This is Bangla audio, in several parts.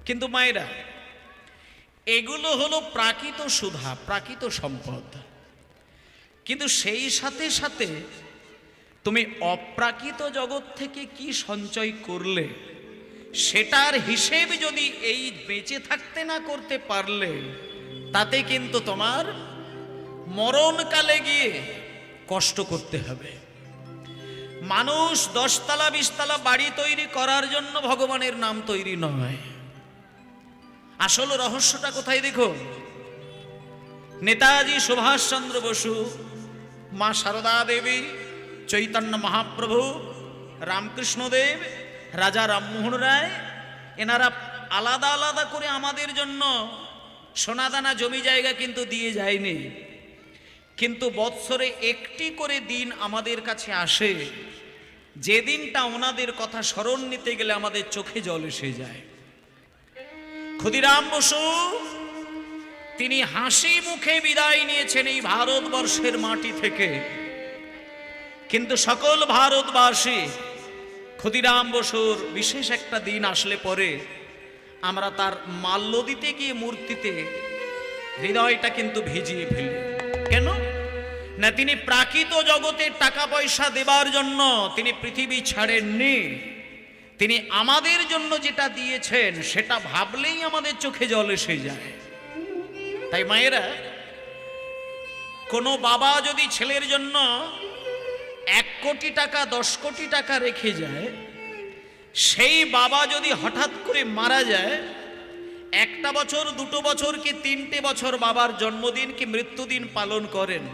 কিন্তু মায়েরা, এগুলো হলো প্রাকৃত সুধা, প্রাকৃত সম্পদ। কিন্তু সেই সাথে সাথে তুমি অপ্রাকৃত জগৎ থেকে কি সঞ্চয় করলে সেটার হিসেব যদি এই বেঁচে থাকতে না করতে পারলে, তাতে কিন্তু তোমার মরণকালে গিয়ে কষ্ট করতে হবে। মানুষ 10 তলা 20 তলা বাড়ি তৈরি করার জন্য ভগবানের নাম তৈরি নয়। আসল রহস্যটা কোথায় দেখো? নেতাজি সুভাষচন্দ্র বসু, মা সারদা দেবী, চৈতন্য মহাপ্রভু, রামকৃষ্ণদেব, রাজা রামমোহন রায়, এনারা আলাদা আলাদা করে আমাদের জন্য সোনাদানা জমি জায়গা কিন্তু দিয়ে যায়নি। কিন্তু বৎসরে একটি করে দিন আমাদের কাছে আসে, যে দিনটা ওনাদের কথা স্মরণ নিতে গেলে আমাদের চোখে জল এসে যায়। ক্ষুদিরাম বসু তিনি হাসি মুখে বিদায় নিয়েছেন এই ভারতবর্ষের মাটি থেকে, কিন্তু সকল ভারতবাসী ক্ষুদিরাম বসুর বিশেষ একটা দিন আসলে পরে আমরা তার মাল্য দিতে গিয়ে মূর্তিতে হৃদয়টা কিন্তু ভিজিয়ে ফেলি। কেন না? তিনি প্রাকৃত জগতে টাকা পয়সা দেবার জন্য তিনি পৃথিবী ছাড়েননি। তিনি আমাদের জন্য যেটা দিয়েছেন সেটা ভাবলেই আমাদের চোখে জল এসে যায়। তাই মায়েরা, কোনো বাবা যদি ছেলের জন্য 1 কোটি টাকা 10 কোটি টাকা রেখে যায়, সেই বাবা যদি হঠাৎ করে মারা যায়, 1 বছর 2 বছর কি 3টে বছর বাবার জন্মদিন কি মৃত্যুদিন পালন করেন,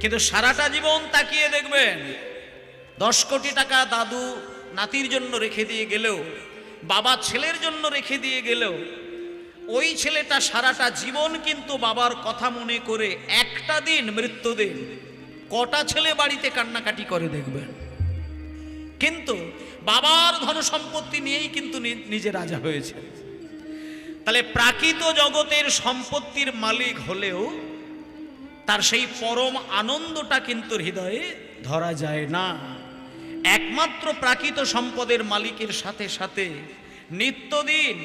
কিন্তু সারাটা জীবন তাকিয়ে দেখবেন 10 কোটি টাকা দাদু নাতির জন্য রেখে দিয়ে গেলেও, বাবা ছেলের জন্য রেখে দিয়ে গেলেও, ওই ছেলেটা সারাটা জীবন কিন্তু বাবার কথা মনে করে একটা দিন মৃত্যুদিন কটা ছেলে বাড়িতে কান্নাকাটি করে দেখবেন। কিন্তু বাবার ধন সম্পত্তি নিয়েই কিন্তু নিজে রাজা হয়েছে। তাহলে প্রাকৃত জগতের সম্পত্তির মালিক হলেও তার সেই পরম আনন্দটা কিন্তু হৃদয়ে ধরা যায় না। একমাত্র প্রাকৃত সম্পদের মালিকের সাথে সাথে নিত্যদিন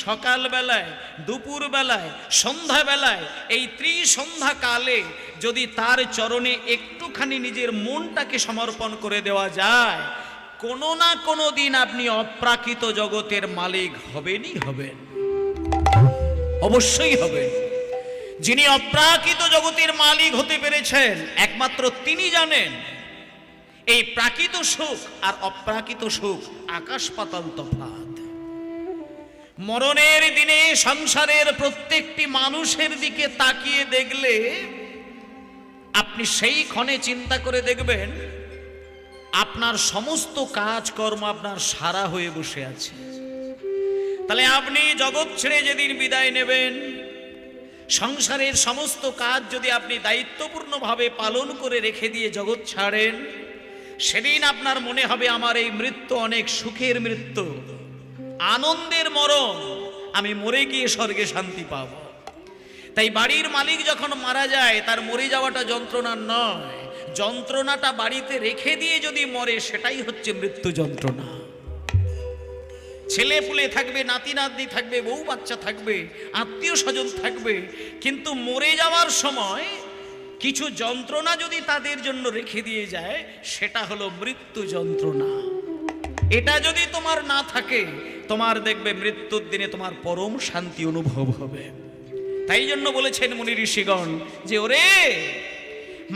সকালবেলায়, দুপুরবেলায়, সন্ধ্যাবেলায়, এই ত্রিসন্ধ্যা কালে যদি তার চরণে একটুখানি নিজের মনটাকে সমর্পণ করে দেওয়া যায়, কোনো না কোনো দিন আপনি অপ্রাকৃত জগতের মালিক হবেনই হবেন, অবশ্যই হবেন। যিনি অপ্রাকৃত জগতের মালিক হতে পেরেছেন একমাত্র তিনি জানেন এই প্রাকৃত সুখ আর অপ্রাকৃত সুখ আকাশ পাতাল তফাৎ। মরণের দিনে সংসারের প্রত্যেকটি মানুষের দিকে তাকিয়ে দেখলে আপনি সেই ক্ষণে চিন্তা করে দেখবেন আপনার সমস্ত কাজকর্ম আপনার সারা হয়ে বসে আছে। তাহলে আপনি জগৎ ছেড়ে যেদিন বিদায় নেবেন, সংসারের সমস্ত কাজ যদি আপনি দায়িত্বপূর্ণভাবে পালন করে রেখে দিয়ে জগৎ ছাড়েন, সেদিন আপনার মনে হবে আমার এই মৃত্যু অনেক সুখের মৃত্যু, আনন্দের মরণ, আমি মরে গিয়ে স্বর্গে শান্তি পাব। তাই বাড়ির মালিক যখন মারা যায় তার মরে যাওয়াটা যন্ত্রণা নয়, যন্ত্রণাটা বাড়িতে রেখে দিয়ে যদি মরে সেটাই হচ্ছে মৃত্যু যন্ত্রণা। ছেলে পুলে থাকবে, নাতি নাতনি থাকবে, বউ বাচ্চা থাকবে, আত্মীয় স্বজন থাকবে, কিন্তু মরে যাওয়ার সময় কিছু যন্ত্রণা যদি তাদের জন্য রেখে দিয়ে যায় সেটা হলো মৃত্যু যন্ত্রণা। এটা যদি তোমার না থাকে, তোমার দেখবে মৃত্যুর দিনে তোমার পরম শান্তি অনুভব হবে। তাই জন্য বলেছেন মুনি ঋষিগণ যে ওরে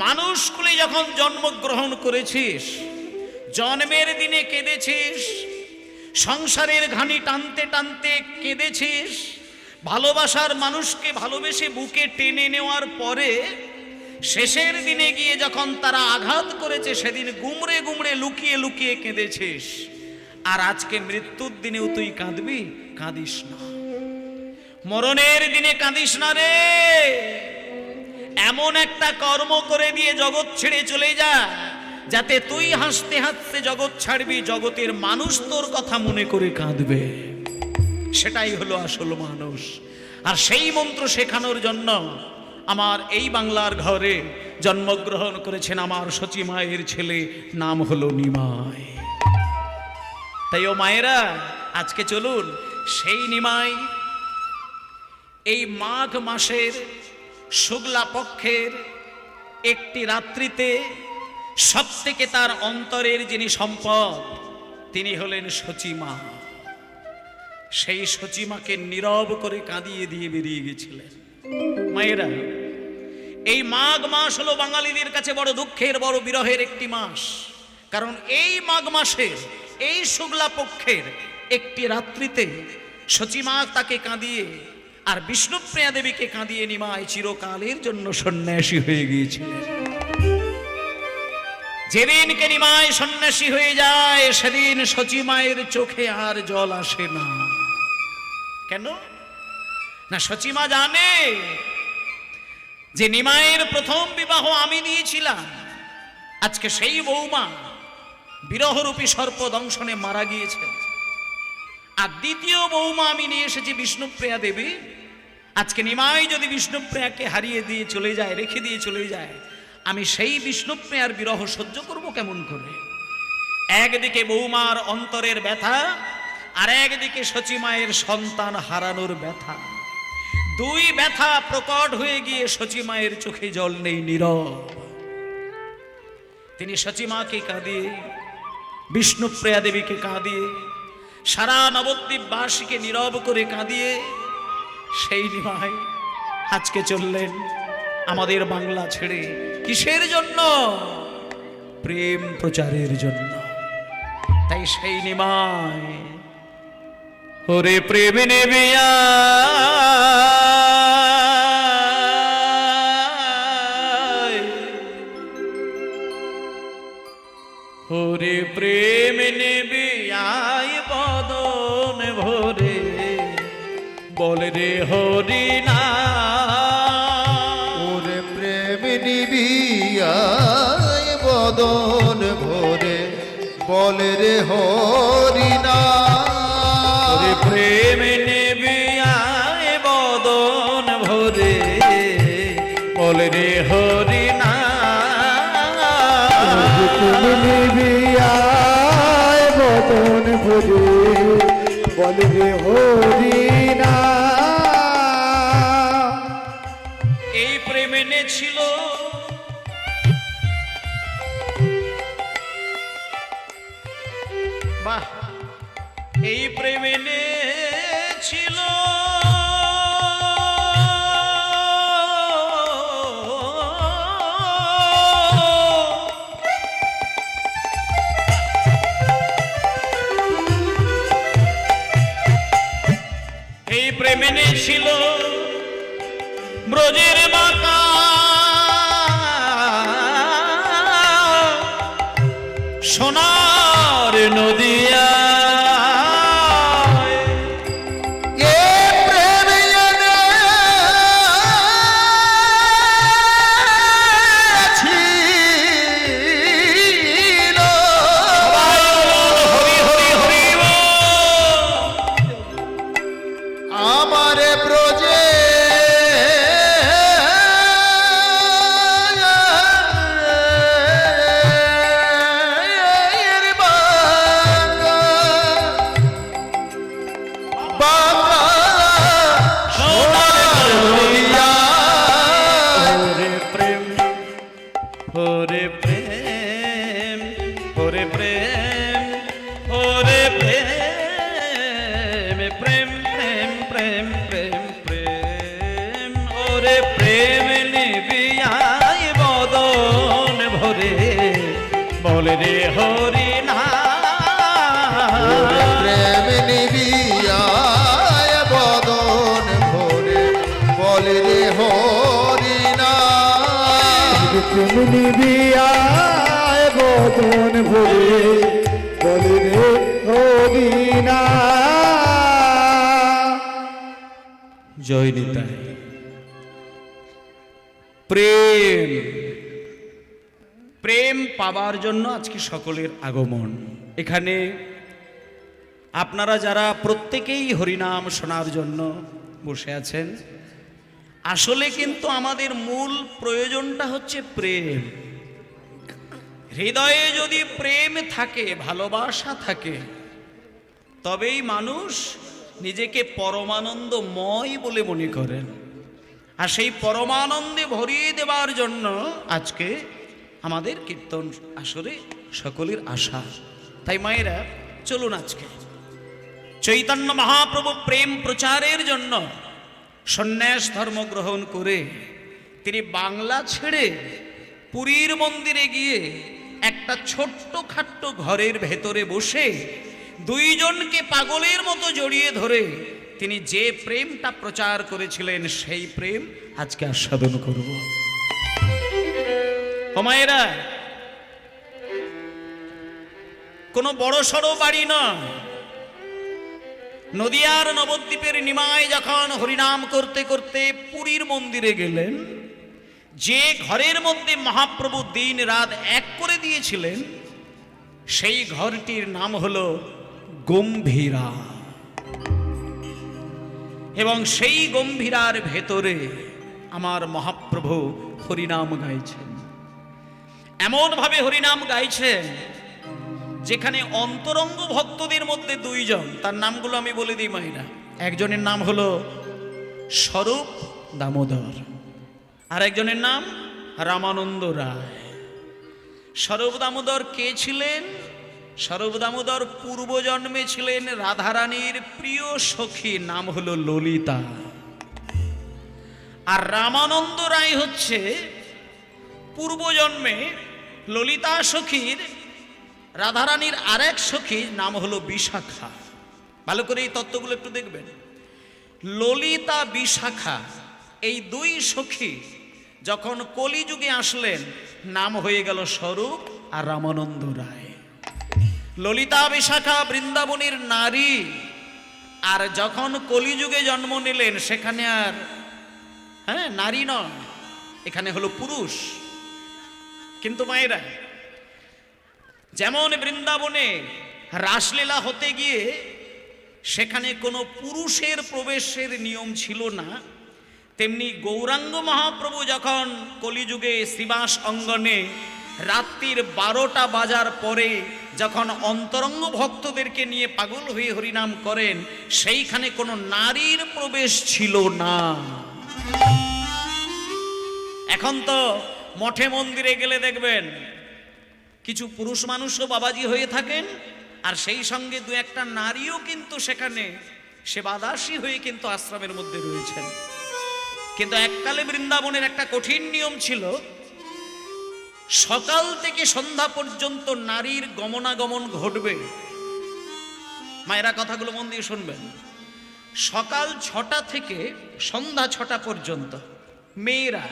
মানুষ কুলে যখন জন্মগ্রহণ করেছিস, জন্মের দিনে কেঁদেছিস, সংসারের ঘানি টানতে টানতে কেঁদেছিস, ভালোবাসার মানুষকে ভালোবেসে বুকে টেনে নেওয়ার পরে শেষের দিনে গিয়ে যখন তারা আঘাত করেছে সেদিন গুমড়ে গুমড়ে লুকিয়ে লুকিয়ে কেঁদেছিস, আর আজকে মৃত্যুর দিনেও তুই কাঁদবি? কাঁদিস না, মরণের দিনে কাঁদিস না রে। এমন একটা কর্ম করে দিয়ে জগৎ ছেড়ে চলে যা যাতে তুই হাসতে হাসতে জগৎ ছাড়বি, জগতের মানুষ তোর কথা মনে করে কাঁদবে। সেটাই হলো আসল মানুষ। আর সেই মন্ত্র শেখানোর জন্য আমার এই বাংলার ঘরে জন্মগ্রহণ করেছেন আমার সচী মায়ের ছেলে, নাম হলো নিমাই। তাই ও মায়েরা, আজকে চলুন সেই নিমাই এই মাঘ মাসের শুক্লা পক্ষের একটি রাত্রিতে সবথেকে তার অন্তরের যিনি সম্পদ তিনি হলেন সচিমা। সেই সচিমাকে নীরব করে কাঁদিয়ে দিয়ে বেরিয়ে গেছিলেন। মায়েরা, এই মাঘ মাস হলো বাঙালিদের কাছে বড় দুঃখের, বড় বিরহের একটি মাস। কারণ এই মাঘ মাসের এই শুক্লা পক্ষের একটি রাত্রিতে সচিমা তাকে কাঁদিয়ে আর বিষ্ণুপ্রিয়া দেবীকে কাঁদিয়ে নিমাই চিরকালের জন্য সন্ন্যাসী হয়ে গিয়েছিলেন। যেদিনকে নিমাই সন্ন্যাসী হয়ে যায় সেদিন সচিমায়ের চোখে আর জল আসে না। কেন না? সচিমা জানে যে নিমাইয়ের প্রথম বিবাহ আমি দিয়েছিলাম। আজকে সেই বৌমা বিরহরূপী সর্প দংশনে মারা গিয়েছে। আর দ্বিতীয় বৌমা আমি নিয়ে এসেছি বিষ্ণুপ্রিয়া দেবী। আজকে নিমাই যদি বিষ্ণুপ্রিয়াকে হারিয়ে দিয়ে চলে যায়, রেখে দিয়ে চলে যায়, আমি সেই বিষ্ণুপ্রিয়ার বিরহ সহ্য করব কেমন করে? একদিকে বৌমার অন্তরের ব্যথা, আর একদিকে সচিমায়ের সন্তান হারানোর ব্যথা। দুই ব্যথা প্রকট হয়ে গিয়ে সচিমায়ের চোখে জল নেই, নীরব। তিনি সচিমাকে কাঁদিয়ে, বিষ্ণুপ্রিয়া দেবীকে কাঁদিয়ে, সারা নবদ্বীপবাসীকে নীরব করে কাঁদিয়ে সেই নিমাই আজকে চললেন আমাদের বাংলা ছেড়ে। কিসের জন্য? প্রেম প্রচারের জন্য। তাই সেই নিমাই ওরে প্রেম নেবিয়া ওরে প্রেম নেবে আয় বদন ভরে, বলে রে হরি না। ওরে প্রেম নিবি আয় বদন ভরে, বলে রে হরি না। ওরে প্রেম নেবে আয় বদন ভরে, বলে রে হরি না। বদন ভরে, বলে রে হরি না। এই প্রেম এনেছিল বাহ, এই প্রেম এনেছিল মেনে ছিল ব্রজের বাঁকা সোনার নদিয়া। বলে রে হরি না। প্রেম নিবি আয় বদন ভরে, বলে রে হরি না। প্রেম নিবি আয় বদন ভরে, বলে রে হরি না। জয় নিতাই। প্রেম, প্রেম পাবার জন্য আজকে সকলের আগমন। এখানে আপনারা যারা প্রত্যেকেই হরিনাম শোনার জন্য বসে আছেন, আসলে কিন্তু আমাদের মূল প্রয়োজনটা হচ্ছে প্রেম। হৃদয়ে যদি প্রেম থাকে, ভালোবাসা থাকে, তবেই মানুষ নিজেকে পরমানন্দময় বলে মনে করেন, আর সেই পরমানন্দে ভরিয়ে দেবার জন্য আজকে আমাদের কীর্তন আসরে সকলের আশা। তাই মায়েরা চলুন আজকে চৈতন্য মহাপ্রভু প্রেম প্রচারের জন্য সন্ন্যাস ধর্ম গ্রহণ করে তিনি বাংলা ছেড়ে পুরীর মন্দিরে গিয়ে একটা ছোট্ট খাট্ট ঘরের ভেতরে বসে দুইজনকে পাগলের মতো জড়িয়ে ধরে তিনি যে প্রেমটা প্রচার করেছিলেন সেই প্রেম আজকে আস্বাদন করব। ও মায়েরা, কোনো বড় সড়ো বাড়ি নয়, নদিয়ার নবদ্বীপের নিমায় যখন হরিনাম করতে করতে পুরীর মন্দিরে গেলেন, যে ঘরের মধ্যে মহাপ্রভু দিন রাত এক করে দিয়েছিলেন সেই ঘরটির নাম হলো গম্ভীরা। এবং সেই গম্ভীরার ভেতরে আমার মহাপ্রভু হরিনাম গাইছেন, এমন ভাবে হরিনাম গাইছেন যেখানে অন্তরঙ্গ ভক্তদের মধ্যে দুইজন, তার নামগুলো আমি বলে দিই মায়েরা। একজনের নাম হলো স্বরূপ দামোদর, আর একজনের নাম রামানন্দ রায়। স্বরূপ দামোদর কে ছিলেন? স্বরূপ দামোদর পূর্বজন্মে ছিলেন রাধারানীর প্রিয় সখী, নাম হলো ললিতা। আর রামানন্দ রায় হচ্ছে পূর্বজন্মে ললিতা সখীর রাধারানীর আরেক সখী, নাম হলো বিশাখা। ভালো করে এই তত্ত্বগুলো একটু দেখবেন। ললিতা বিশাখা এই দুই সখী যখন কলিযুগে আসলেন নাম হয়ে গেল স্বরূপ আর রামানন্দ রায়। ললিতা বিশাখা বৃন্দাবনের নারী, আর যখন কলিযুগে জন্ম নিলেন সেখানে আর নারী নয়, এখানে হলো পুরুষ। কিন্তু মায়েরা, যেমন বৃন্দাবনে রাসলীলা হতে গিয়ে সেখানে কোনো পুরুষের প্রবেশের নিয়ম ছিল না, তেমনি গৌরাঙ্গ মহাপ্রভু যখন কলিযুগে শ্রীবাস অঙ্গনে রাত্রির 12টা বাজার পরে যখন অন্তরঙ্গ ভক্তদেরকে নিয়ে পাগল হয়ে হরিনাম করেন, সেইখানে কোনো নারীর প্রবেশ ছিল না। এখন তো মঠে মন্দিরে গেলে দেখবেন কিছু পুরুষ মানুষও বাবাজি হয়ে থাকেন, আর সেই সঙ্গে দু একটা নারীও কিন্তু সেখানে সেবাদাসী হয়ে কিন্তু আশ্রমের মধ্যে রয়েছেন। কিন্তু এককালে বৃন্দাবনের একটা কঠিন নিয়ম ছিল, সকাল থেকে সন্ধ্যা পর্যন্ত নারীর গমনাগমন ঘটবে। মায়েরা কথাগুলো মন দিয়ে শুনবেন। সকাল 6টা থেকে সন্ধ্যা 6টা পর্যন্ত মেয়েরা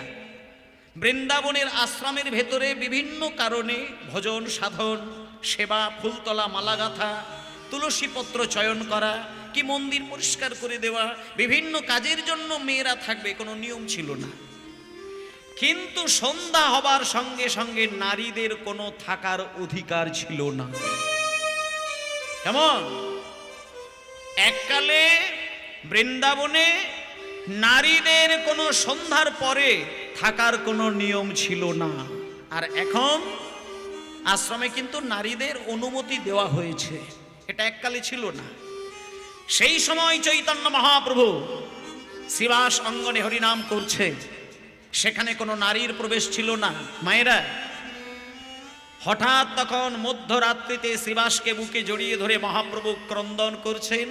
বৃন্দাবনের আশ্রমের ভেতরে বিভিন্ন কারণে ভজন সাধন, সেবা, ফুলতলা, মালা গাঁথা, তুলসী পত্র চয়ন করা, কি মন্দির পরিষ্কার করে দেওয়া, বিভিন্ন কাজের জন্য মেয়েরা থাকবে, কোনো নিয়ম ছিল না। কিন্তু সন্ধ্যা হবার সঙ্গে সঙ্গে নারীদের কোনো থাকার অধিকার ছিল না। কেমন? এককালে বৃন্দাবনে নারীদের কোনো সন্ধ্যার পরে থাকার কোনো নিয়ম ছিল না, আর এখন আশ্রমে কিন্তু নারীদের অনুমতি দেওয়া হয়েছে, এটা এককালে ছিল না। সেই সময় চৈতন্য মহাপ্রভু শ্রীবাস অঙ্গনে হরিনাম করছে, সেখানে কোনো নারীর প্রবেশ ছিল না। মায়েরা, হঠাৎ তখন মধ্যরাত্রিতে শ্রীবাসকে বুকে জড়িয়ে ধরে মহাপ্রভু ক্রন্দন করছেন,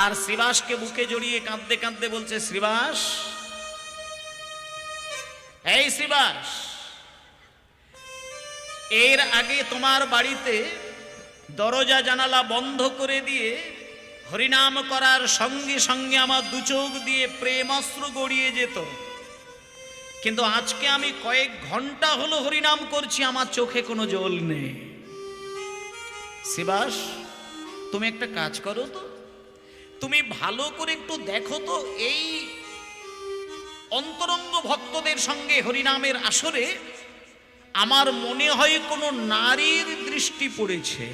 আর শ্রীবাসকে বুকে জড়িয়ে কাঁদতে কাঁদতে বলছে, শ্রীবাস, এই শ্রীবাস, এর আগে তোমার বাড়িতে দরজা জানালা বন্ধ করে দিয়ে হরিনাম করার সঙ্গে সঙ্গে আমার দু চোখ দিয়ে প্রেমাশ্রু গড়িয়ে যেত, কিন্তু আজকে আমি কয়েক ঘন্টা হলো হরিনাম করছি, আমার চোখে কোনো জল নেই। শ্রীবাস, তুমি একটা কাজ করো তো, তুমি ভালো করে একটু দেখো তো, এই অন্তরঙ্গ ভক্তদের সঙ্গে হরিনামের আসরে আমার মনে হয় কোনো নারীর দৃষ্টি পড়েছে।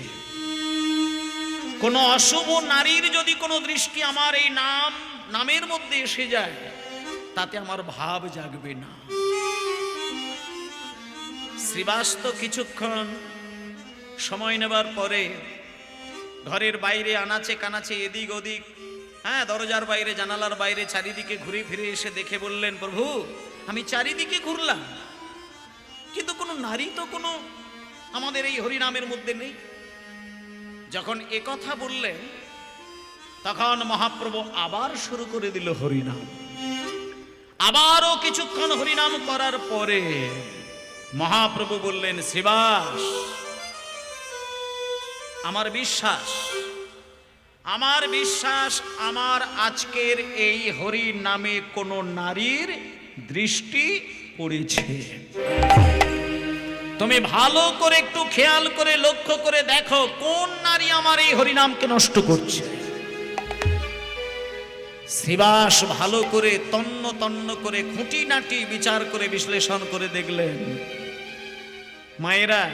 কোনো অশুভ নারীর যদি কোনো দৃষ্টি আমার এই নামের মধ্যে এসে যায়, তাতে আমার ভাব জাগবে না। শ্রীবাস তো কিছুক্ষণ সময় নেবার পরে ঘরের বাইরে আনাচে কানাচে এদিক ওদিক, হ্যাঁ, দরজার বাইরে জানালার বাইরে চারিদিকে ঘুরে ফিরে এসে দেখে বললেন, প্রভু আমি চারিদিকে ঘুরলাম, কিন্তু কোনো নারী তো কোনো আমাদের এই হরিনামের মধ্যে নেই। যখন একথা বললেন তখন মহাপ্রভু আবার শুরু করে দিল হরিনাম। আবারও কিছুক্ষণ হরিনাম করার পরে মহাপ্রভু বললেন, শ্রীবাস, আমার বিশ্বাস আমার আজকের এই হরি নামে কোনো নারীর দৃষ্টি পড়েছে। তুমি ভালো করে একটু খেয়াল করে লক্ষ্য করে দেখো কোন নারী আমার এই হরিনামকে নষ্ট করছে। শ্রীবাস ভালো করে তন্ন তন্ন করে খুঁটিনাটি বিচার করে বিশ্লেষণ করে দেখলেন, মায়েরা,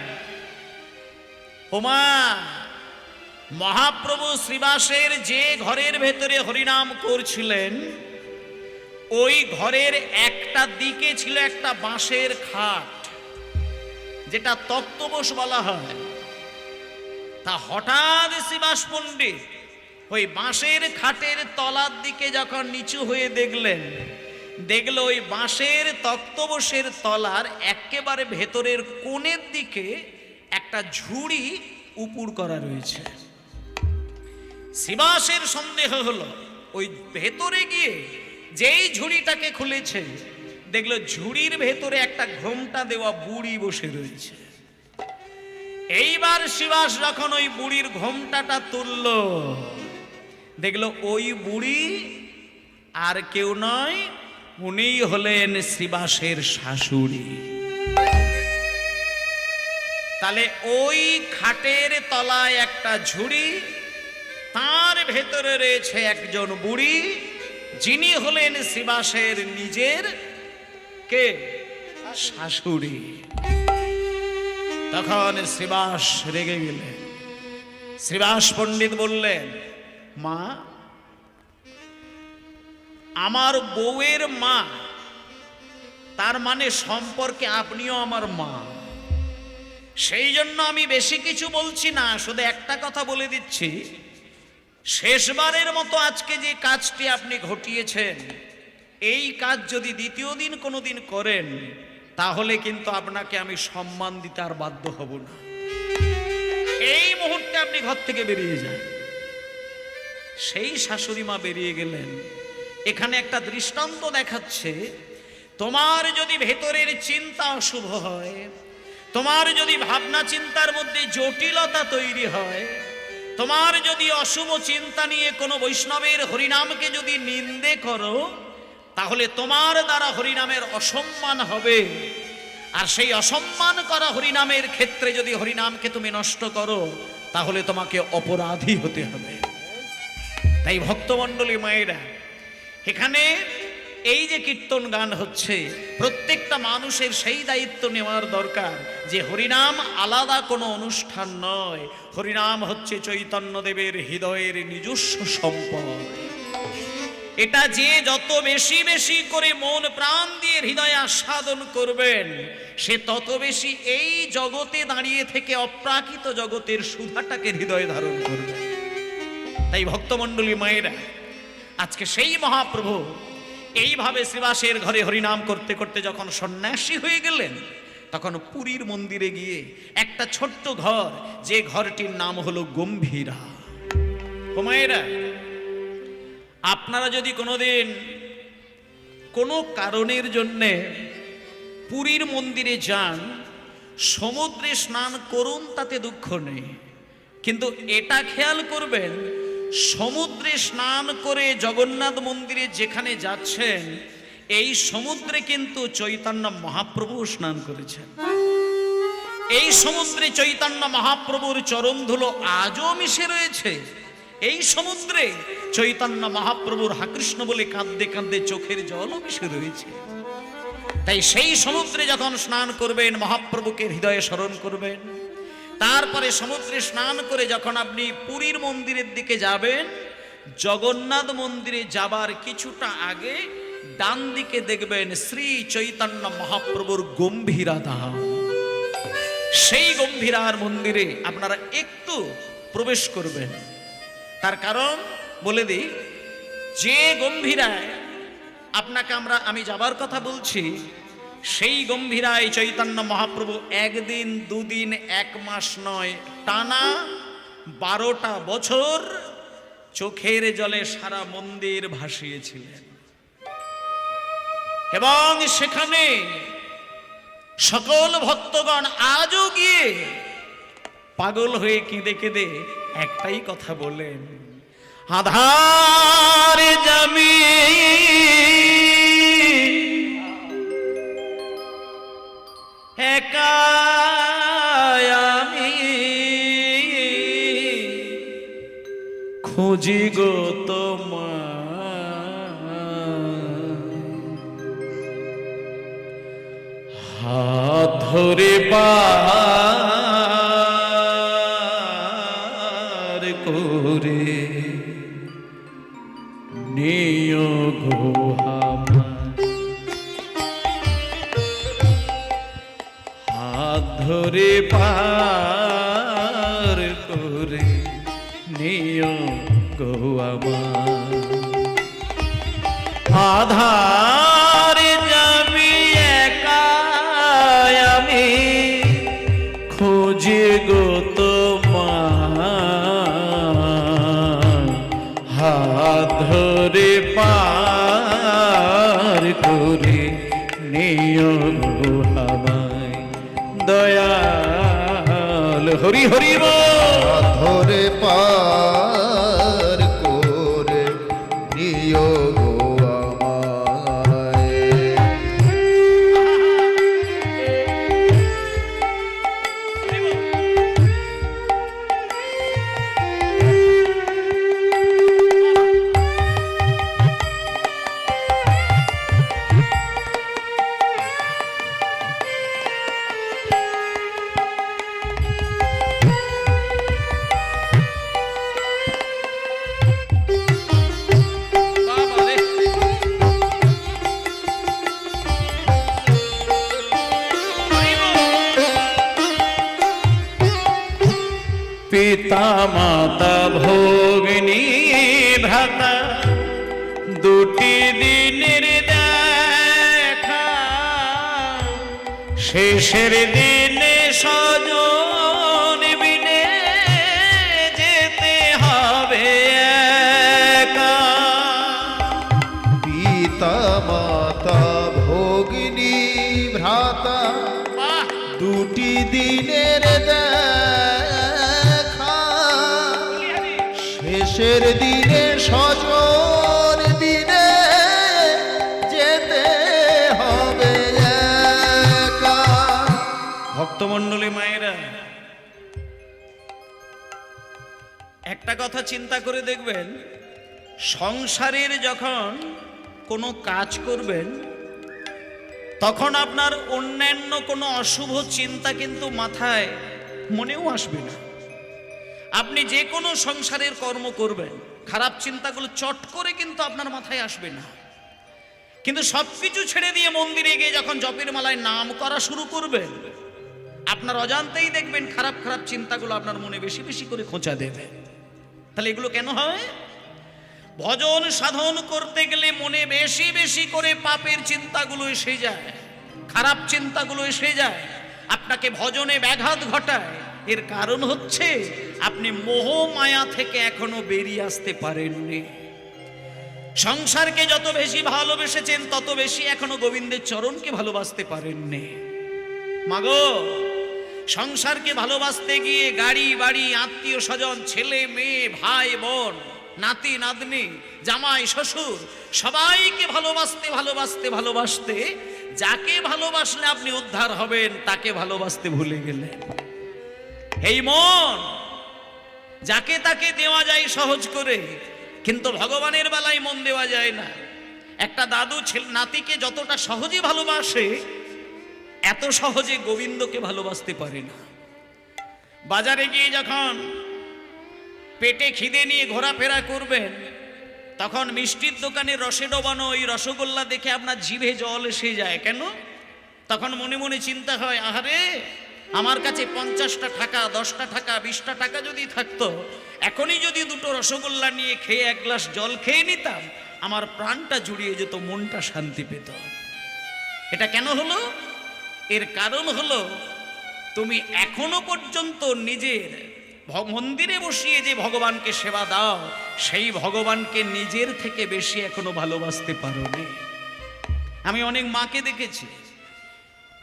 ওমা, মহাপ্রভু শ্রীবাসের যে ঘরের ভেতরে হরিনাম করছিলেন ওই ঘরের একটা দিকে ছিল একটা বাঁশের খাট, যেটা তক্তপোষ বলা হয়। তা হঠাৎ শ্রীবাস পণ্ডিত ওই বাঁশের খাটের তলার দিকে যখন নিচু হয়ে দেখল ওই বাঁশের তক্তপোষের তলার একেবারে ভেতরের কোণের দিকে একটা ঝুড়ি উপুড় করা রয়েছে। শ্রীবাসের সন্দেহ হলো, ওই ভেতরে গিয়ে যেই ঝুড়িটাকে খুলেছে দেখলো ঝুড়ির ভেতরে একটা ঘোমটা দেওয়া বুড়ি বসে রয়েছে। এইবার শ্রীবাস যখন ওই বুড়ির ঘোমটাটা তুলল দেখলো ওই বুড়ি আর কেউ নয়, উনিই হলেন শ্রীবাসের শাশুড়ি। তাহলে ওই খাটের তলায় একটা ঝুড়ি, তার ভেতরে রয়েছে একজন বুড়ি, যিনি হলেন শ্রীবাসের নিজের কে শাশুড়ি। তখন শ্রীবাস রেগে গেলেন। শ্রীবাস পণ্ডিত বললেন, মা, আমার বউয়ের মা, তার মানে সম্পর্কে আপনিও আমার মা। সেই জন্য আমি বেশি কিছু বলছি না, শুধু একটা কথা বলে দিচ্ছি, শেষবারের মতো আজকে যে কাজটি আপনি ঘটিয়েছেন এই কাজ যদি দ্বিতীয় দিন কোনোদিন করেন তাহলে কিন্তু আপনাকে আমি সম্মান দিতে আর বাধ্য হব না। এই মুহূর্তে আপনি ঘর থেকে বেরিয়ে যান। সেই শাশুড়ি মা বেরিয়ে গেলেন। এখানে একটা দৃষ্টান্ত দেখাচ্ছে, তোমার যদি ভেতরের চিন্তা অশুভ হয়, তোমার যদি ভাবনা চিন্তার মধ্যে জটিলতা তৈরি হয়, তোমার যদি অশুভ চিন্তা নিয়ে কোনো বৈষ্ণবের হরিনামকে যদি নিন্দে করো, তাহলে তোমার দ্বারা হরিনামের অসম্মান হবে। আর সেই অসম্মান করা হরিনামের ক্ষেত্রে যদি হরিনামকে তুমি নষ্ট করো তাহলে তোমাকে অপরাধী হতে হবে। তাই ভক্তমণ্ডলী মায়েরা, এখানে এই যে কীর্তন গান হচ্ছে, প্রত্যেকটা মানুষের সেই দায়িত্ব নেওয়ার দরকার যে হরিনাম আলাদা কোনো অনুষ্ঠান নয়, হরিনাম হচ্ছে চৈতন্যদেবের হৃদয়ের নিজস্ব সম্পদ। এটা যে যত বেশি বেশি করে মন প্রাণ দিয়ে হৃদয়ে আস্বাদন করবেন সে তত বেশি এই জগতে দাঁড়িয়ে থেকে অপ্রাকৃত জগতের সুধাটাকে হৃদয়ে ধারণ করবে। তাই ভক্তমণ্ডলী মায়েরা, আজকে সেই মহাপ্রভু এইভাবে শ্রীবাসের ঘরে হরিনাম করতে করতে যখন সন্ন্যাসী হয়ে গেলেন তখন পুরীর মন্দিরে গিয়ে একটা ছোট্ট ঘর, যে ঘরটির নাম হলো গম্ভীরা। মায়েরা, আপনারা যদি কোনোদিন কোনো কারণের জন্যে পুরীর মন্দিরে যান, সমুদ্রে স্নান করুন, তাতে দুঃখ নেই, কিন্তু এটা খেয়াল করবেন সমুদ্রে স্নান করে জগন্নাথ মন্দিরে যেখানে যাচ্ছেন এই সমুদ্রে কিন্তু চৈতন্য মহাপ্রভু স্নান করেছেন। এই সমুদ্রে চৈতন্য মহাপ্রভুর চরণ ধুলো আজও মিশে রয়েছে। এই সমুদ্রে চৈতন্য মহাপ্রভুর হাকৃষ্ণ বলে কাঁদতে কাঁদতে চোখের জলও মিশে রয়েছে। তাই সেই সমুদ্রে যখন স্নান করবেন মহাপ্রভুকে হৃদয়ে স্মরণ করবেন। তারপরে সমুদ্রে স্নান করে যখন আপনি পুরীর মন্দিরের দিকে যাবেন, জগন্নাথ মন্দিরে যাবার কিছুটা আগে ডান দিকে দেখবেন শ্রী চৈতন্য মহাপ্রভুর গম্ভীরা ধাম। সেই গম্ভীরার মন্দিরে আপনারা একটু প্রবেশ করবেন। তার কারণ বলে দিই, যে গম্ভীরায় আপনাকে আমি যাবার কথা বলছি, সেই গম্ভীরায় চৈতন্য মহাপ্রভু একদিন দুদিন এক মাস নয়, টানা 12টা বছর চোখের জলে সারা মন্দির ভাসিয়েছিলেন। এবং সেখানে সকল ভক্তগণ আজও গিয়ে পাগল হয়ে কেঁদে কেঁদে একটাই কথা বলেন, আধার জামি একা আমি খুঁজি গো তোমার, হাত ধরে পার করে নিও গো আমায়, হাত ধরে পার করে নিও গো আমায়, আধার জামি একা আমি খুঁজি গো তোমার, হাত ধরে পার করে নিও গো আমায়, দয়াল হরি হরি বল। ধরে পার করে নিও গো আমায়। বাবা রে। পিতা মাতা ভোগিনী ভ্রাতা দুটি দিনের দেখা, শেষের দিনে স্বজন বিনে যেতে হবে একা। পিতা মাতা ভগিনী ভ্রাতা বাহ! দুটি দিনের দেখা, শেষের দিনে স্বজন দিনে যেতে হবে একা। ভক্তমণ্ডলী মায়েরা, একটা কথা চিন্তা করে দেখবেন, সংসারের যখন কোনো কাজ করবেন তখন আপনার অন্যান্য কোনো অশুভ চিন্তা কিন্তু মাথায় মনেও আসবে না। আপনি যে কোনো সংসারের কর্ম করবেন, খারাপ চিন্তাগুলো চট করে কিন্তু আপনার মাথায় আসবে না। কিন্তু সবকিছু ছেড়ে দিয়ে মন্দিরে গিয়ে যখন জপের মালায় নাম করা শুরু করবেন, আপনার অজান্তেই দেখবেন খারাপ খারাপ চিন্তাগুলো আপনার মনে বেশি বেশি করে খোঁচা দেবে। তাহলে এগুলো কেন হয়? ভজন সাধন করতে গেলে মনে বেশি বেশি করে পাপের চিন্তাগুলো এসে যায়, খারাপ চিন্তাগুলো এসে যায়, আপনাকে ভজনে ব্যাঘাত ঘটায়। এর কারণ হচ্ছে আপনি মোহ মায়া থেকে এখনো বেরিয়ে আসতে পারেননি। সংসারকে যত বেশি ভালোবেসেছেন তত বেশি এখনো গোবিন্দের চরণকে ভালোবাসতে পারেননি। মাগো, সংসারকে ভালোবাসতে গিয়ে গাড়ি বাড়ি, আত্মীয় স্বজন, ছেলে মেয়ে, ভাই বোন, নাতি নাতনি, জামাই শ্বশুর, সবাইকে ভালোবাসতে ভালোবাসতে ভালোবাসতে যাকে ভালোবাসলে আপনি উদ্ধার হবেন তাকে ভালোবাসতে ভুলে গেলেন। এই মন যাকে তাকে দেওয়া যায় সহজ করে, কিন্তু ভগবানের বেলায় মন দেওয়া যায় না। একটা দাদু নাতিকে যতটা সহজে ভালোবাসে, এত সহজে গোবিন্দকে ভালোবাসতে পারে না। বাজারে গিয়ে যখন পেটে খিদে নিয়ে ঘোরাফেরা করবেন, তখন মিষ্টির দোকানে রসে ডোবানো ওই রসগোল্লা দেখে আপনার জিভে জল এসে যায়। কেন? তখন মনে মনে চিন্তা হয়, আহারে আমার কাছে 50টা টাকা, 10টা টাকা, 20টা টাকা যদি থাকতো, এখনই যদি দুটো রসগোল্লা নিয়ে খেয়ে এক গ্লাস জল খেয়ে নিতাম, আমার প্রাণটা জুড়িয়ে যেত, মনটা শান্তি পেত। এটা কেন হলো? এর কারণ হলো তুমি এখনো পর্যন্ত নিজের মন্দিরে বসিয়ে যে ভগবানকে সেবা দাও, সেই ভগবানকে নিজের থেকে বেশি এখনো ভালোবাসতে পারোনি। আমি অনেক মাকে দেখেছি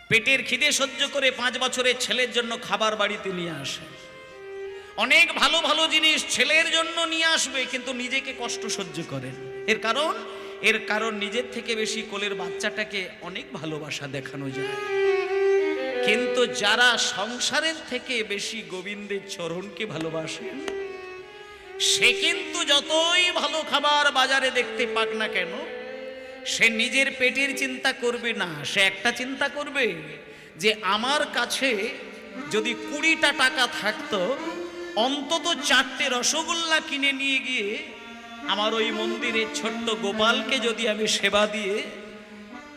পেটের খিদে সহ্য করে 5 বছরের ছেলের জন্য খাবার বাড়িতে নিয়ে আসে, অনেক ভালো ভালো জিনিস ছেলের জন্য নিয়ে আসবে, কিন্তু নিজেকে কষ্ট সহ্য করেন। এর কারণ নিজের থেকে বেশি কোলের বাচ্চাটাকে অনেক ভালোবাসা দেখানো যায়। কিন্তু যারা সংসারের থেকে বেশি গোবিন্দের চরণকে ভালোবাসেন, সে কিন্তু যতই ভালো খাবার বাজারে দেখতে পাক না কেন, সে নিজের পেটের চিন্তা করবে না। সে একটা চিন্তা করবে যে আমার কাছে যদি 20টা টাকা থাকতো, অন্তত 4টে রসগোল্লা কিনে নিয়ে গিয়ে আমার ওই মন্দিরের ছোট্ট গোপালকে যদি আমি সেবা দিয়ে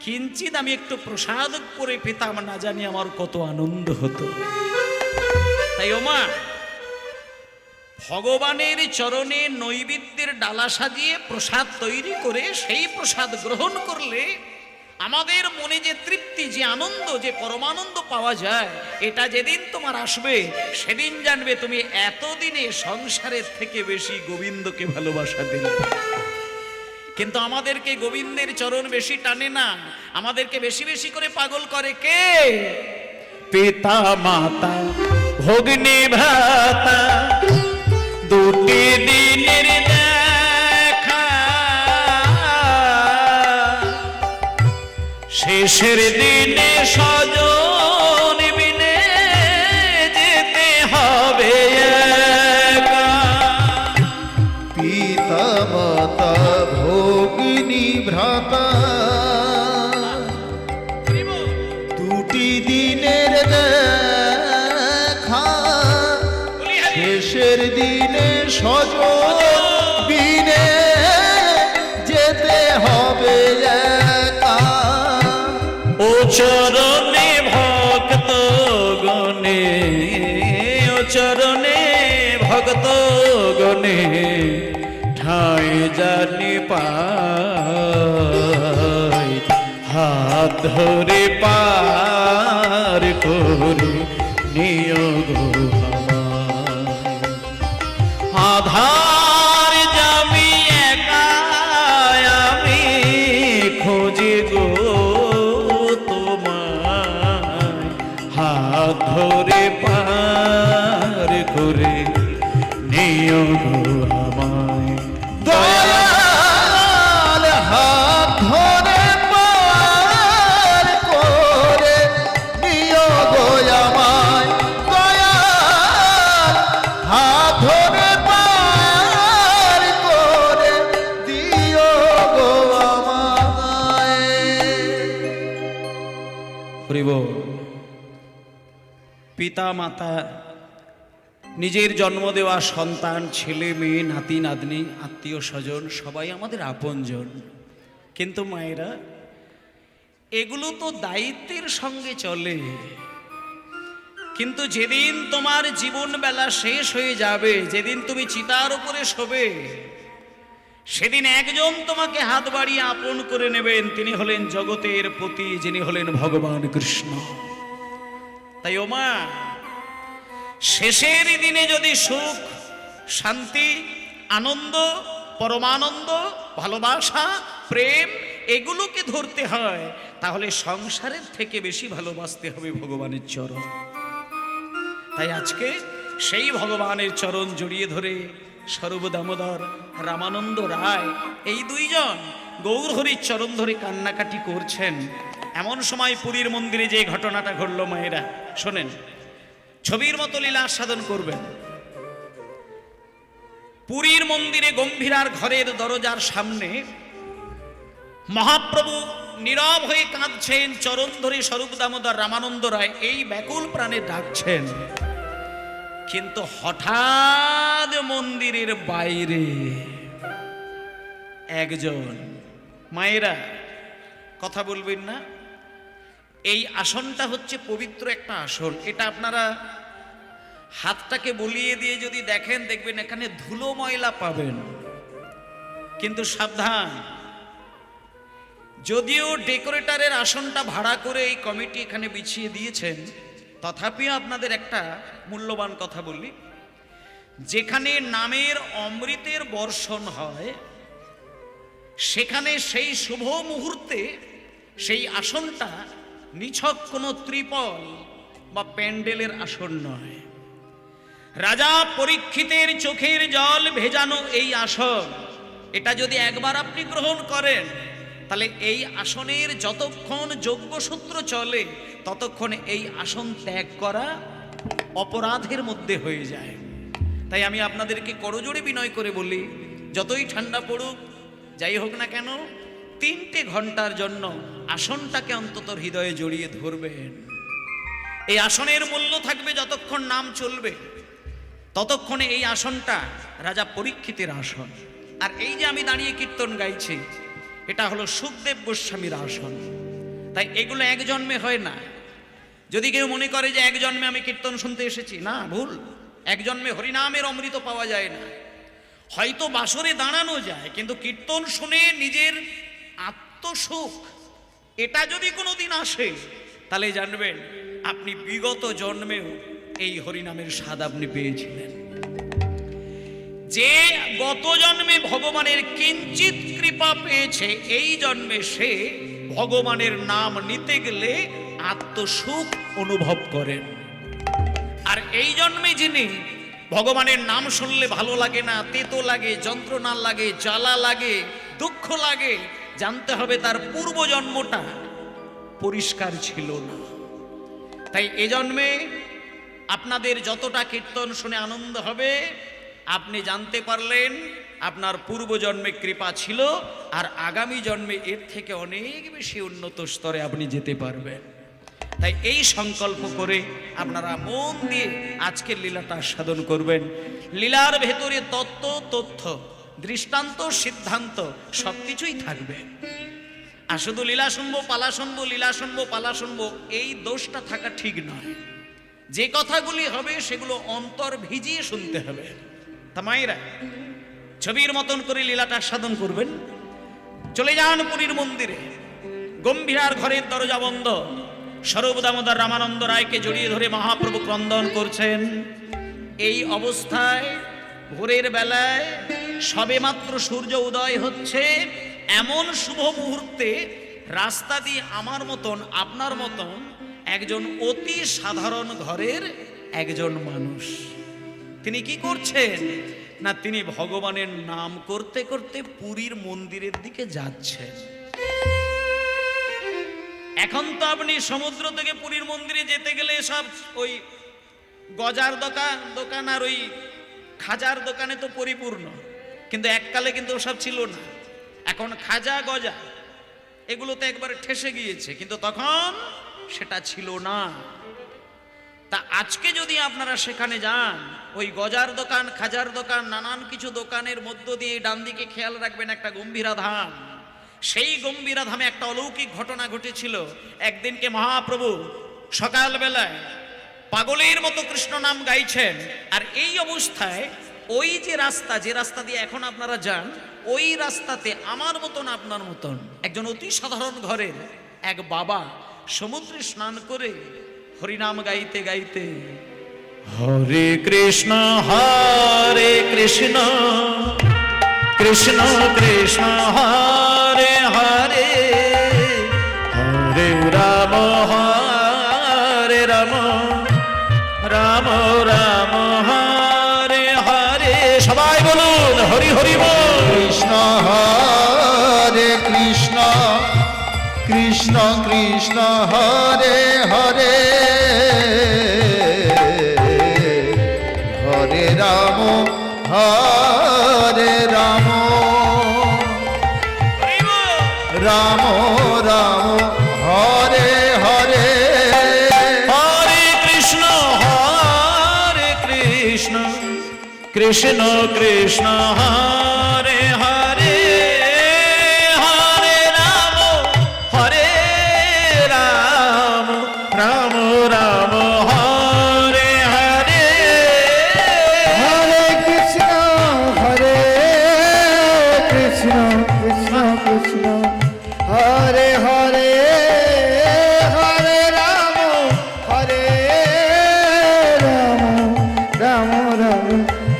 কিঞ্চিত আমি একটু প্রসাদ করে পেতাম, না জানি আমার কত আনন্দ হতো। তাই ওমা, ভগবানের চরণে নৈবেদ্যের ডালা সাজিয়ে প্রসাদ তৈরি করে সেই প্রসাদ গ্রহণ করলে আমাদের মনে যে তৃপ্তি, যে আনন্দ, যে পরমানন্দ পাওয়া যায়, এটা যেদিন তোমার আসবে সেদিন জানবে তুমি এতদিনে সংসারের থেকে বেশি গোবিন্দকে ভালোবাসা দিলে। কিন্তু আমাদেরকে গোবিন্দের চরণ বেশি টানে না, আমাদেরকে বেশি বেশি করে পাগল করে কে? পিতা মাতা ভগ্নী ভ্রাতা, দুটি দিনের দেখা, শেষের দিনে স্বজন বিনে যেতে হবে একা। পিতা মাতা ভগিনী ভ্রাতা, দুটি দিনের দেখা, শেষের দিনে স্বজন বিনে যেতে হবে একা। ও চরণে ভক্ত গণে, ও চরণে ভক্ত গণে, ঠাই জানি পাই, হাত ধরে পার করে নিয়োগ আধার যাবি একা, আমি খোঁজি গো তোমায়, হাত ধরে পার করে নিও গো আমায়। দয়াল হাত ধরে পার করে নিও গো আমায়, দয়াল হাত ধরে পার করে দিও গো আমায়। হরিব। পিতা মাতা, নিজের জন্ম দেওয়া সন্তান, ছেলে মেয়ে, নাতি নাতনি, আত্মীয় স্বজন, সবাই আমাদের আপনজন। কিন্তু মায়েরা, এগুলো তো দায়িত্বের সঙ্গে চলে, কিন্তু যেদিন তোমার জীবন বেলা শেষ হয়ে যাবে, যেদিন তুমি চিতার উপরে শোবে, সেদিন একজন তোমাকে হাত বাড়িয়ে আপন করে নেবেন। তিনি হলেন জগতের পতি, যিনি হলেন ভগবান কৃষ্ণ। তাই ওমা, শেষের দিনে যদি সুখ, শান্তি, আনন্দ, পরমানন্দ, ভালোবাসা, প্রেম এগুলোকে ধরতে হয়, তাহলে সংসারের থেকে বেশি ভালোবাসতে হবে ভগবানের চরণ। তাই আজকে সেই ভগবানের চরণ জড়িয়ে ধরে স্বরূপ দামোদর, রামানন্দ রায়, এই দুইজন গৌরহরির চরণ ধরে কান্নাকাটি করছেন। এমন সময় পুরীর মন্দিরে যে ঘটনাটা ঘটল, মায়েরা শোনেন, ছবির মতো লীলা আস্বাদন করবেন। পুরীর মন্দিরে গম্ভীরার ঘরের দরজার সামনে মহাপ্রভু নীরব হয়ে কাঁদছেন, চরণ ধরে স্বরূপ দামোদর, রামানন্দ রায় এই ব্যাকুল প্রাণে ডাকছেন। কিন্তু হঠাৎ মন্দিরের বাইরে একজন, মায়েরা কথা বলবেন না, এই আসনটা হচ্ছে পবিত্র একটা আসন। এটা আপনারা হাতটাকে বলিয়ে দিয়ে যদি দেখেন, দেখবেন এখানে ধুলো ময়লা পাবেন। কিন্তু সাবধান, যদিও ডেকোরেটরের আসনটা ভাড়া করে এই কমিটি এখানে বিছিয়ে দিয়েছেন, তথাপিও আপনাদের একটা মূল্যবান কথা বলি, যেখানে নামের অমৃতের বর্ষণ হয় সেখানে সেই শুভ মুহূর্তে সেই আসনটা নিছক কোনো ত্রিপল বা প্যান্ডেলের আসন নয়। রাজা পরীক্ষিতের চোখের জল ভেজানো এই আসন, এটা যদি একবার আপনি গ্রহণ করেন, তাহলে এই আসনের যতক্ষণ যজ্ঞসূত্র চলে ততক্ষণ এই আসন ত্যাগ করা অপরাধের মধ্যে হয়ে যায়। তাই আমি আপনাদেরকে করজোড়ে বিনয় করে বলি, যতই ঠান্ডা পড়ুক যাই হোক না কেন, 3 ঘন্টার জন্য আসনটাকে অন্তত হৃদয়ে জড়িয়ে ধরবেন। এই আসনের মূল্য থাকবে যতক্ষণ নাম চলবে, ততক্ষণে এই আসনটা রাজা পরীক্ষিতের আসন। আর এই যে আমি দাঁড়িয়ে কীর্তন গাইছি, এটা হলো সুখদেব গোস্বামীর আসন। তাই এগুলো এক জন্মে হয় না। যদি কেউ মনে করে যে এক জন্মে আমি কীর্তন শুনতে এসেছি, না, ভুল। এক জন্মে হরিনামের অমৃত পাওয়া যায় না। হয়তো বাসরে দাঁড়ানো যায়, কিন্তু কীর্তন শুনে নিজের আত্মসুখ এটা যদি কোনোদিন আসে, তাহলে জানবেন আপনি বিগত জন্মেও এই হরিনামের স্বাদ আপনি পেয়েছিলেন। যে গত জন্মে ভগবানের কিঞ্চিত কৃপা পেয়েছে, এই জন্মে সে ভগবানের নাম নিতে গেলে আত্মসুখ অনুভব করেন। আর এই জন্মে যিনি ভগবানের নাম শুনলে ভালো লাগে না, তেতো লাগে, যন্ত্রণা লাগে, জ্বালা লাগে, দুঃখ লাগে, জানতে হবে তার পূর্বজন্মটা পরিষ্কার ছিল না। তাই এ জন্মে আপনাদের যতটা কীর্তন শুনে আনন্দ হবে, আপনি জানতে পারলেন আপনার পূর্বজন্মে কৃপা ছিল, আর আগামী জন্মে এর থেকে অনেক বেশি উন্নত স্তরে আপনি যেতে পারবেন। তাই এই সংকল্প করে আপনারা মন দিয়ে আজকের লীলাটা সাধন করবেন। লীলার ভেতরে তত্ত্ব, তথ্য, দৃষ্টান্ত, সিদ্ধান্ত সবকিছুই থাকবে। আর শুধু লীলা শুনবো, পালা শুনবো, লীলা শুনবো, পালা শুনবো, এই দোষটা থাকা ঠিক নয়। যে কথাগুলি হবে সেগুলো অন্তর ভিজিয়ে শুনতে হবে। তা মায়েরা, ছবির মতন করে লীলাটা সাধন করবেন। চলে যান পুরীর মন্দিরে। গম্ভীরার ঘরের দরজা বন্ধ, স্বরূপ দামোদর রামানন্দ রায়কে জড়িয়ে ধরে মহাপ্রভু ক্রন্দন করছেন। এই অবস্থায় ভোরের বেলায় সবেমাত্র সূর্য উদয় হচ্ছে, এমন শুভ মুহূর্তে রাস্তা দিয়ে আমার মতন, আপনার মতন একজন অতি সাধারণ ঘরের একজন মানুষ, তিনি কি করছেন না, তিনি ভগবানের নাম করতে করতে পুরীর মন্দিরের দিকে যাচ্ছেন। এখন তো আপনি সমুদ্র থেকে পুরীর মন্দিরে যেতে গেলে সব ওই গজার দোকান আর ওই খাজার দোকানে তো পরিপূর্ণ, কিন্তু এককালে কিন্তু ওসব ছিল না। এখন খাজা গজা এগুলো তো একবারে ঠেসে গিয়েছে, কিন্তু তখন সেটা ছিল না। তা আজকে যদি আপনারা সেখানে যান, ওই গজার দোকান, খাজার দোকান, নানান কিছু দোকানের মধ্য দিয়ে ডান দিকে খেয়াল রাখবেন একটা গম্ভীরা ধাম। সেই গম্ভীরা ধামে একটা অলৌকিক ঘটনা ঘটেছিল। একদিনকে মহাপ্রভু সকালবেলায় পাগলের মতো কৃষ্ণ নাম গাইছেন, আর এই অবস্থায় ওই যে রাস্তা, যে রাস্তা দিয়ে এখন আপনারা যান, ওই রাস্তাতে আমার মতন, আপনার মতন একজন অতি সাধারণ ঘরের এক বাবা সমুদ্রে স্নান করে হরিনাম গাইতে গাইতে হরে কৃষ্ণ কৃষ্ণ কৃষ্ণ হরে হরে, হরে রাম রাম রাম হরে হরে। সবাই বলুন হরি হরি বল। কৃষ্ণ হরে কৃষ্ণ, কৃষ্ণ কৃষ্ণ হরে হরে, হরে রাম হরে রাম, রাম রাম হরে হরে, হরে কৃষ্ণ কৃষ্ণ কৃষ্ণ হরে হরে, হরে রাম কৃষ্ণ কৃষ্ণ হরে হরে হরে রাম হরে রাম রাম রাম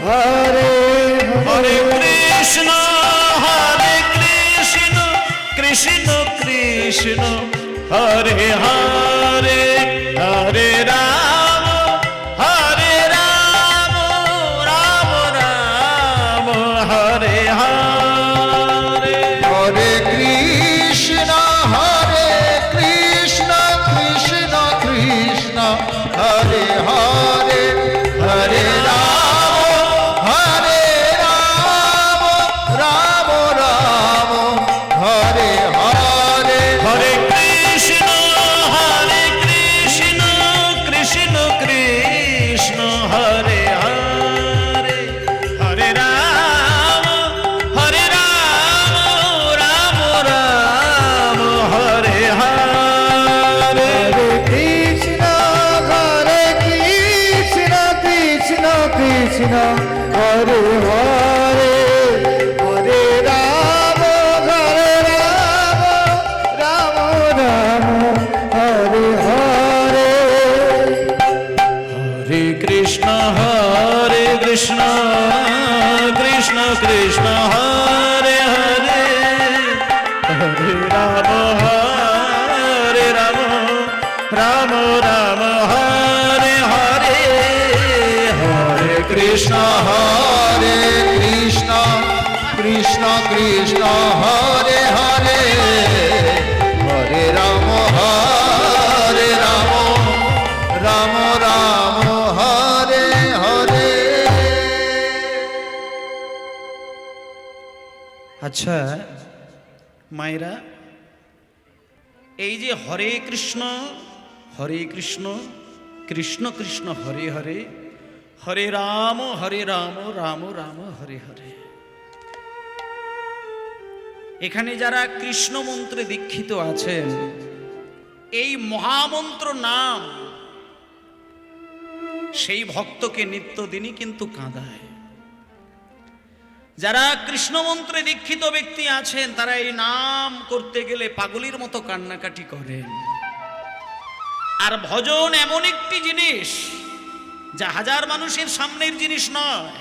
হরে হরে কৃষ্ণ কৃষ্ণ কৃষ্ণ হরে হরে হরে রাম রাম রাম হরে হরে হরে কৃষ্ণ কৃষ্ণ কৃষ্ণ হরে হরে হরে রাম রাম রাম হরে হরে হরে কৃষ্ণ কৃষ্ণ কৃষ্ণ হরে হরে হরে রাম রাম রাম হরে হরে কৃষ্ণ কৃষ্ণ কৃষ্ণ হরে হরে হরে রাম রাম রাম হরে হরে হরে কৃষ্ণ কৃষ্ণ কৃষ্ণ হরে হরে হরে রাম রাম রাম হরে হরে হরে কৃষ্ণ কৃষ্ণ কৃষ্ণ কৃষ্ণ হরে হরে হরে রাম রাম রাম হরে হরে। আচ্ছা মায়েরা, এই যে হরে কৃষ্ণ কৃষ্ণ কৃষ্ণ হরে হরে হরে রাম রাম রাম হরে হরে, এখানে যারা কৃষ্ণ মন্ত্রে দীক্ষিত আছেন, এই মহামন্ত্র নাম সেই ভক্তকে নিত্যদিনই কিন্তু কাঁদায়। যারা কৃষ্ণ মন্ত্রে দীক্ষিত ব্যক্তি আছেন, তারা এই নাম করতে গেলে পাগলির মতো কান্নাকাটি করেন। আর ভজন এমন একটি জিনিস যা হাজার মানুষের সামনের জিনিস নয়।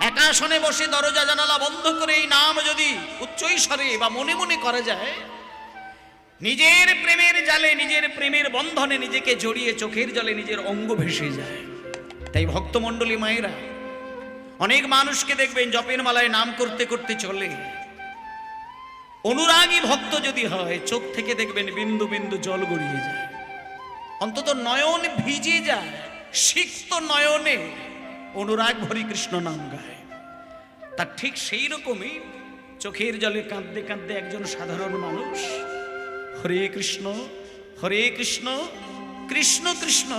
একাসনে বসে দরজা জানালা বন্ধ করে এই নাম যদি উচ্চৈস্বরে বা মনে মনে করা যায়, নিজের প্রেমের জালে, নিজের প্রেমের বন্ধনে নিজেকে জড়িয়ে চোখের জলে নিজের অঙ্গ ভেসে যায়। তাই ভক্তমণ্ডলী মায়েরা, অনেক মানুষকে দেখবেন জপের মালায় নাম করতে করতে চলে, অনুরাগী ভক্ত যদি হয়, চোখ থেকে দেখবেন বিন্দু বিন্দু জল গড়িয়ে যায়, অন্তত নয়ন ভিজে যায়, সিক্ত নয়নে অনুরাগ ভরি কৃষ্ণ নাম গায়। তার ঠিক সেই রকমই চোখের জলে কাঁদতে কাঁদতে একজন সাধারণ মানুষ হরে কৃষ্ণ কৃষ্ণ কৃষ্ণ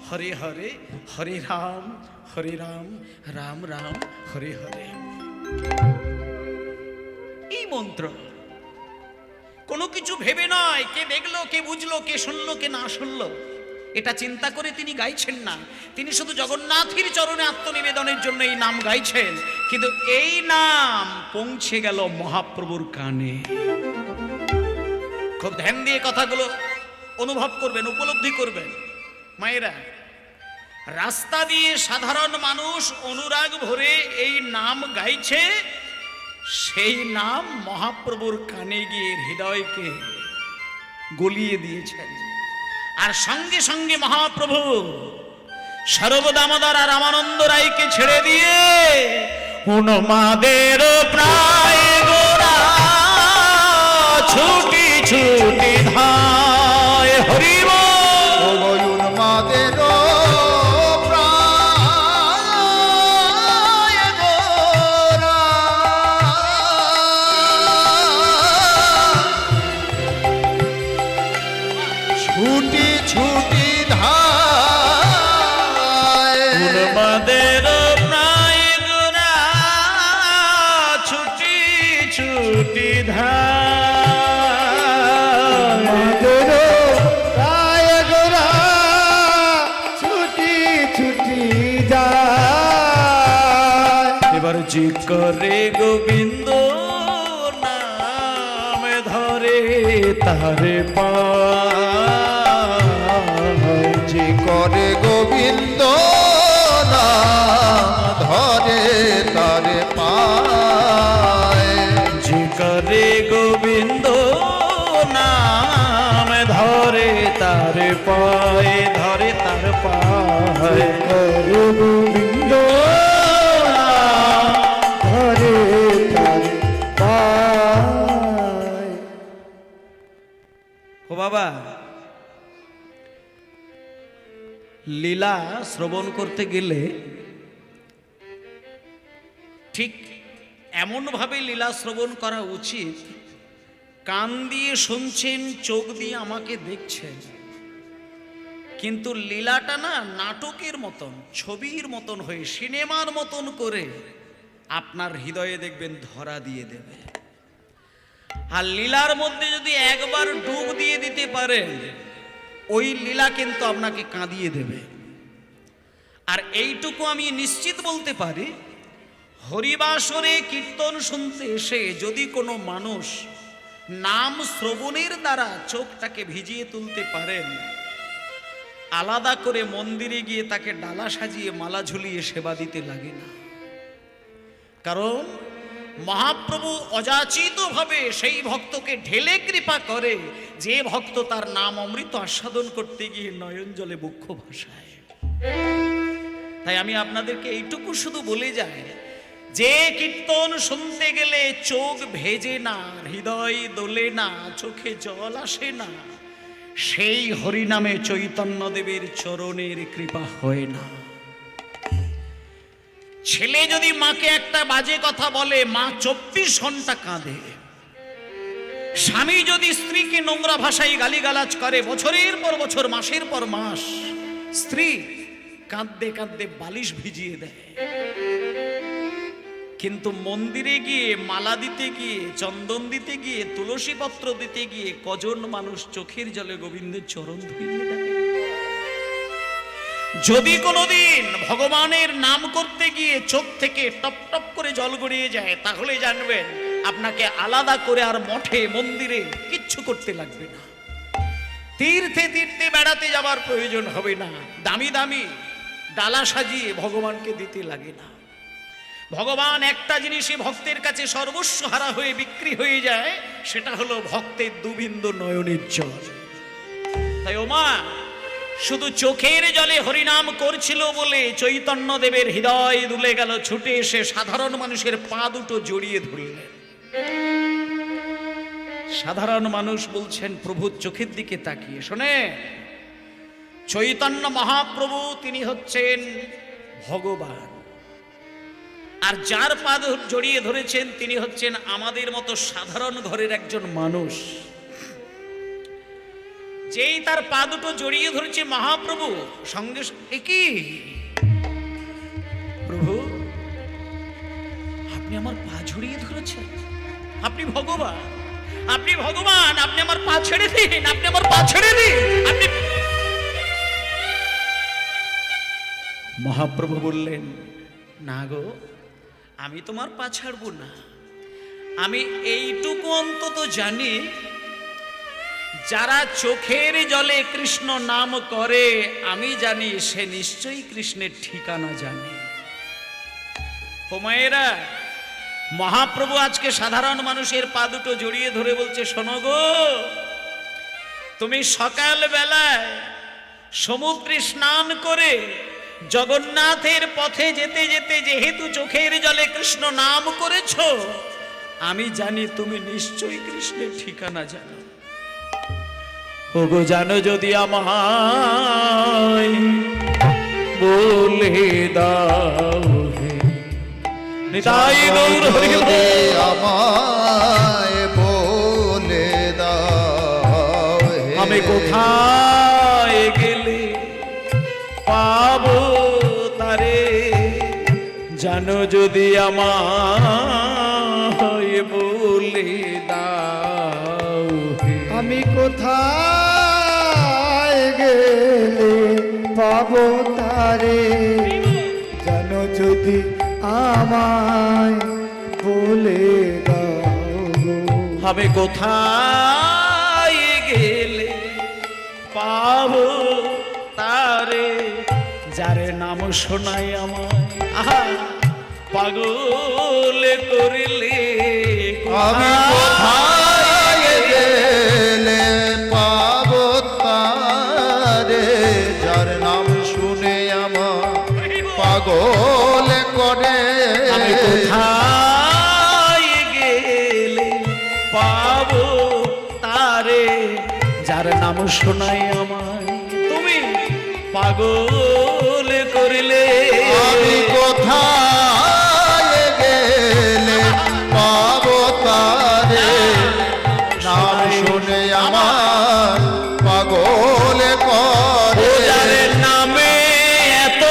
হরে হরে হরে রাম রাম রাম হরে হরে। এই মন্ত্র কোনো কিছু ভেবে নয়, কে দেখলো, কে বুঝলো, কে শুনলো, কে না শুনলো, এটা চিন্তা করে তিনি গাইছেন না। তিনি শুধু জগন্নাথের চরণে আত্মনিবেদনের জন্য এই নাম গাইছেন, কিন্তু এই নাম পৌঁছে গেল মহাপ্রভুর কানে। খুব ধ্যান দিয়ে কথাগুলো অনুভব করবেন, উপলব্ধি করবেন মায়েরা। রাস্তা দিয়ে সাধারণ মানুষ অনুরাগ ভরে এই নাম গাইছে, সেই নাম মহাপ্রভুর কানে গিয়ে হৃদয়কে গলিয়ে দিয়েছেন। আর সঙ্গে সঙ্গে মহাপ্রভু সর্বদামোদর আর রামানন্দ রায়কে ছেড়ে দিয়ে উন্মাদের প্রায় গোরা ছুটি ছুটি ধায় হরিব উন্মাদের ছুটি ছুটি ধায় উন্মাদের প্রায় গোরা ছুটি ছুটি ধায় প্রায় গোরা ছুটি ছুটি যায়। এবার জি করে গোবিন্দ তারে পায়, যে করে গোবিন্দ নাম ধরে তারে পায়, যে করে গোবিন্দ নাম ধরে তারে পায়, ধরে তার পায়, করে গোবিন্দ নাম ধরে তারে পায়। ও বাবা, লীলা শ্রবণ করতে গেলে ঠিক এমন ভাবে লীলা শ্রবণ করা উচিত, কান দিয়ে শুনছেন, চোখ দিয়ে আমাকে দেখছেন, কিন্তু লীলাটা না নাটকের মতন, ছবির মতন হয়ে, সিনেমার মতন করে আপনার হৃদয়ে দেখবেন ধরা দিয়ে দেবে। আর লীলার মধ্যে যদি একবার ডুব দিয়ে দিতে পারেন, ওই লীলা কিন্তু আপনাকে কাঁদিয়ে দেবে। আর এইটুকু আমি নিশ্চিত বলতে পারি, হরিবাসরে কীর্তন শুনতে এসে যদি কোনো মানুষ নাম শ্রবণের দ্বারা চোখটাকে ভিজিয়ে তুলতে পারেন, আলাদা করে মন্দিরে গিয়ে তাকে ডালা সাজিয়ে মালা ঝুলিয়ে সেবা দিতে লাগে না। কারণ মহাপ্রভু অযাচিতভাবে সেই ভক্তকে ঢেলে কৃপা করে, যে ভক্ত তার নাম অমৃত আস্বাদন করতে গিয়ে নয়ন জলে বক্ষ ভাসায়। তাই আমি আপনাদেরকে এইটুকু শুধু বলে যাই, যে কীর্তন শুনতে গেলে চোখ ভেজে না, হৃদয় দোলে না, চোখে জল আসে না, সেই হরিনামে চৈতন্যদেবের চরণের কৃপা হয় না। ছেলে যদি মাকে একটা বাজে কথা বলে, মা 24 ঘন্টা কাঁদে। স্বামী যদি স্ত্রীকে নোংরা ভাষায় গালিগালাজ করে, বছরের পর বছর, মাসের পর মাস, স্ত্রী কাঁদতে কাঁদতে বালিশ ভিজিয়ে দেয়। কিন্তু মন্দিরে গিয়ে মালা দিতে গিয়ে, চন্দন দিতে গিয়ে, তুলসী পত্র দিতে গিয়ে কজন মানুষ চোখের জলে গোবিন্দের চরণ ধুইয়ে দেয়। যদি কোনোদিন ভগবানের নাম করতে গিয়ে চোখ থেকে টপ টপ করে জল গড়িয়ে যায়, তাহলে জানবেন আপনাকে আলাদা করে আর মঠে মন্দিরে কিচ্ছু করতে লাগবে না। তীর্থে তীর্থে বেড়াতে যাবার প্রয়োজন হবে না। দামি দামি ডালা সাজিয়ে ভগবানকে দিতে লাগে না। ভগবান একটা জিনিসই ভক্তের কাছে সর্বস্ব হারা হয়ে বিক্রি হয়ে যায়, সেটা হলো ভক্তের দুবিন্দু নয়নের জল। তাই ওমা শুধু চোখের জলে হরিনাম করছিল বলে চৈতন্য দেবের হৃদয় দুলে গেল, ছুটে এসে সাধারণ মানুষের পা দুটো জড়িয়ে ধরলেন। সাধারণ মানুষ বলছেন প্রভুর চোখের দিকে তাকিয়ে, শোনে চৈতন্য মহাপ্রভু তিনি হচ্ছেন ভগবান, আর যার পা জড়িয়ে ধরেছেন তিনি হচ্ছেন আমাদের মতো সাধারণ ঘরের একজন মানুষ। যেই তার পা দুটো জড়িয়ে ধরেছে মহাপ্রভু, সঙ্গে সঙ্গে কি প্রভু আপনি আমার পা জড়িয়ে ধরেছেন, আপনি ভগবান, আপনি ভগবান, আপনি আমার পা ছেড়ে দিন, আপনি আমার পা ছেড়ে দিন। আপনি মহাপ্রভু বললেন, না গো, আমি তোমার পা ছাড়বো না। আমি এইটুকু অন্তত জানি, যারা চোখের জলে কৃষ্ণ নাম করে, আমি জানি সে নিশ্চয়ই কৃষ্ণের ঠিকানা জানে। ও মায়েরা, মহাপ্রভু আজকে সাধারণ মানুষের পা দুটো জড়িয়ে ধরে বলছে, শোনো গো, তুমি সকাল বেলায় সমুদ্রে স্নান করে জগন্নাথের পথে যেতে যেতে যেহেতু চোখের জলে কৃষ্ণ নাম করেছো, আমি জানি তুমি নিশ্চয়ই কৃষ্ণের ঠিকানা জানো। ওগো জানো যদি আমায় বলে দাও হে নিতাই গৌর হরি যদি আমায় বলে দাও হে, আমি কোথায় গেলে পাবো তারে, জানো যদি আমায় বলে দাও হে। আমি কোথায় গেলে পাবো তারে, জানো যদি আমায় বলে দাও। আমি কোথায় পাবো তারে, যার নাম শোনাই আমায় আহা পাগল করিলে। আমি কোথায় গেলে পাবো তারে, যার নাম শুনে আমার পাগল করে। আমি কোথায় গেলে পাবো তারে, যার নাম শোনাই আমায় তুমি পাগল করিলে। আমি কোথায় গেলে পাবো তারে, নাম শুনে আমার পাগল করে। যার নামে এত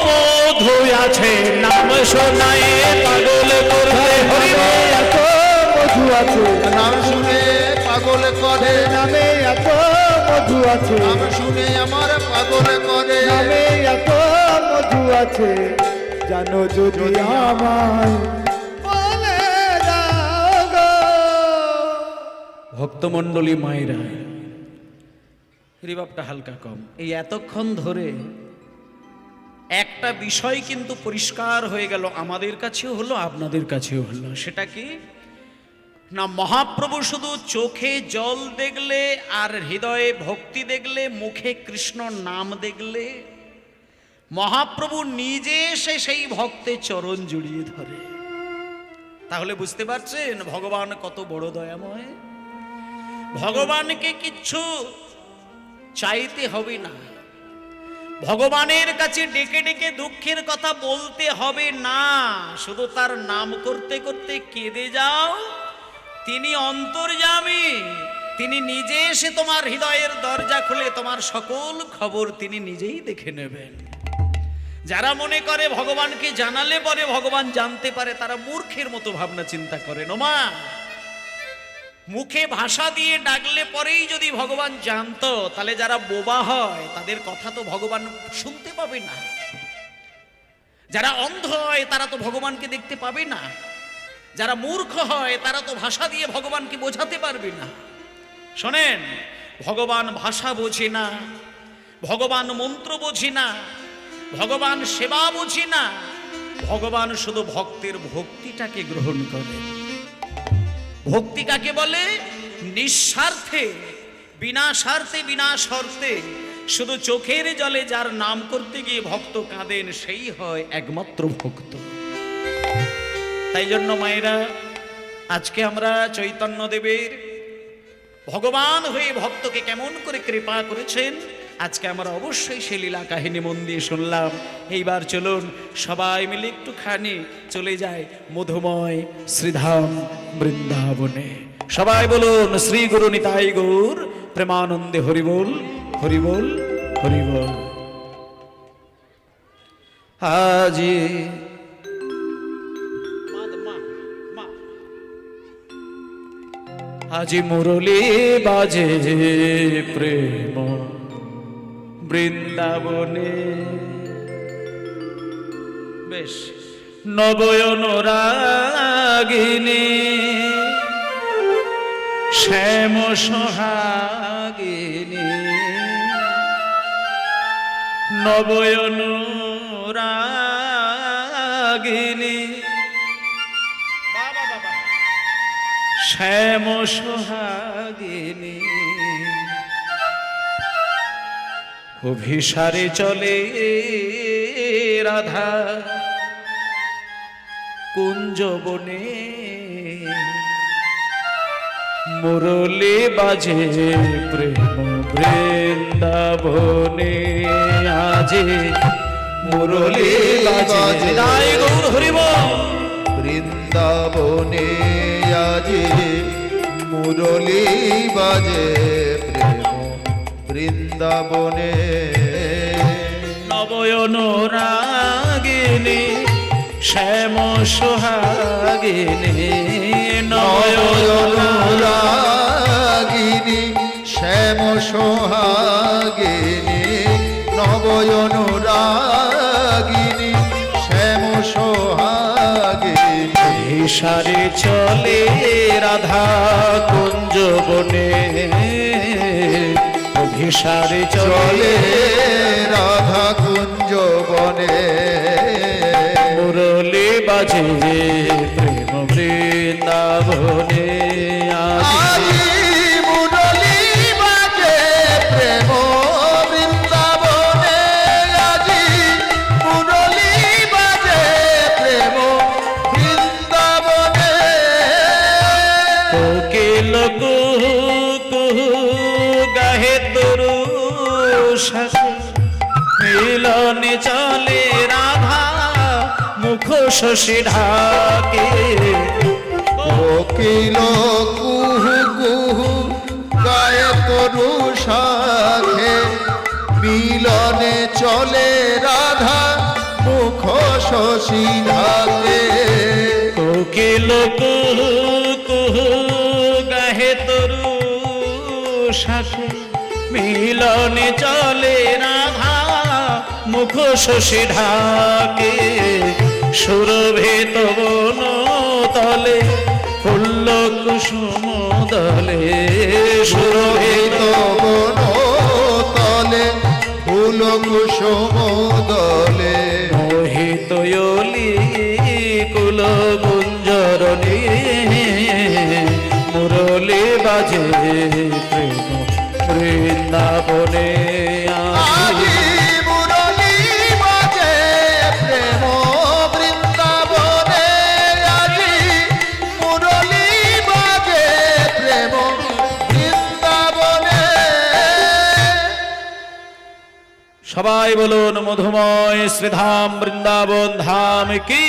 মধু আছে, নাম শোনাই পাগল করবে। এত মধু আছে, নাম শুনে পাগল করে। নামে এত মধু আছে, নাম শুনে আমার পাগল করে। নামে এত মধু আছে, জানো যদি আমায় বলে দাও গো। ভক্তমণ্ডলী মায়েরা, রিবাবটা হালকা কম। এই এতক্ষণ ধরে একটা বিষয় কিন্তু পরিষ্কার হয়ে গেল, আমাদের কাছেও হলো আপনাদের কাছেও হলো। সেটা কি না, মহাপ্রভু শুধু চোখে জল দেখলে আর হৃদয়ে ভক্তি দেখলে, মুখে কৃষ্ণ নাম দেখলে, মহাপ্রভু নিজে এসে সেই ভক্তের চরণ জড়িয়ে ধরে। তাহলে বুঝতে পারছেন ভগবান কত বড় দয়াময়। ভগবানকে কিচ্ছু চাইতে হবে না, ভগবানের কাছে ডেকে ডেকে দুঃখের কথা বলতে হবে না, শুধু তার নাম করতে করতে কেঁদে যাও। তিনি অন্তর্যামী, তিনি নিজে এসে তোমার হৃদয়ের দরজা খুলে তোমার সকল খবর তিনি নিজেই দেখে নেবেন। যারা মনে করে ভগবানকে জানালে পরে ভগবান জানতে পারে, তারা মূর্খের মতো ভাবনা চিন্তা করেন। ওমা, মুখে ভাষা দিয়ে ডাকলে পরেই যদি ভগবান জানতো, তাহলে যারা বোবা হয় তাদের কথা তো ভগবান শুনতে পাবে না। যারা অন্ধ হয় তারা তো ভগবানকে দেখতে পাবে না। যারা মূর্খ হয় তারা তো ভাষা দিয়ে ভগবানকে বোঝাতে পারবে না। শোনেন, ভগবান ভাষা বোঝে না, ভগবান মন্ত্র বোঝে না, ভগবান সেবা বোঝে না, ভগবান শুধু ভক্তের ভক্তিটাকে গ্রহণ করে। ভক্তি কাকে বলে? নিঃস্বার্থে, বিনা স্বার্থে, বিনা শর্তে, শুধু চোখের জলে যার নাম করতে গিয়ে ভক্ত কাঁদেন, সেই হয় একমাত্র ভক্ত। তাই জন্য মায়েরা, আজকে আমরা চৈতন্য দেবের ভগবান হয়ে ভক্তকে কেমন করে কৃপা করেছেন, আজকে আমরা অবশ্যই সে লীলা কাহিনী মন দিয়ে শুনলাম। এইবার চলুন সবাই মিলে একটুখানি চলে যায় মধুময় শ্রীধাম বৃন্দাবনে। সবাই বলুন শ্রী গুরু নিতাই গৌর প্রেমানন্দে হরিবোল, হরিবোল, হরিবোল। আজি আজি মুরলী বাজে প্রেম বৃন্দাবনে, বেশ নবয়ন রাগিনী শ্যাম সোহাগিনী, নবয়ন রাগিনী শ্যাম সোহাগিনী, অভিসারে চলে রাধা কুঞ্জবনে, মুরলী বাজে প্রেম বৃন্দাবনে, আজি মুরলী বাজে নিতাই গৌর হরিবোল বৃন্দাবনে, আজি মুরলী বাজে প্রেম বৃন্দাবনে, নবয়ন রাগিনী শ্যাম সোহাগিনী, নয়ন রাগিনী শ্যাম সোহাগিনী, নবয়ন রাগিনী শ্যাম সোহাগিনী, সারে চলে রাধা কুঞ্জ বনে, অভিসারে চলে রাধা কুঞ্জ বনে মুরলি বাজে প্রেম বৃন্দাবনে আজি মুরলি বাজে প্রেম বৃন্দাবনে আজি মুরলি বাজে প্রেম বৃন্দাবনে কোকিল কুহু কুহু গাহে তরু শাখে মিলনে চলে রাধা মুখ শশী ঢাকে কোকিল কুহু কুহু গায়ে তরু শাখে মিলনে চলে রাধা মুখ শশী ঢাকে কোকিল কুহু কুহু গাহে তরু শাখে মিলনে চলে রাধা মুখ শশী ঢাকে সুরভিত বন তলে ফুল্ল কুসুম দলে সুরভিত সুরভিত বন তলে ফুল কুসুম দলে মোহিত অলি কুল গুঞ্জরণী মুরলি বাজে প্রেম বৃন্দাবনে আজি মুরলি বাজে প্রেম বৃন্দাবনে আজি মুরলি বাজে প্রেম বৃন্দাবনে সবাই বলুন মধুময় শ্রীধাম বৃন্দাবন ধাম কি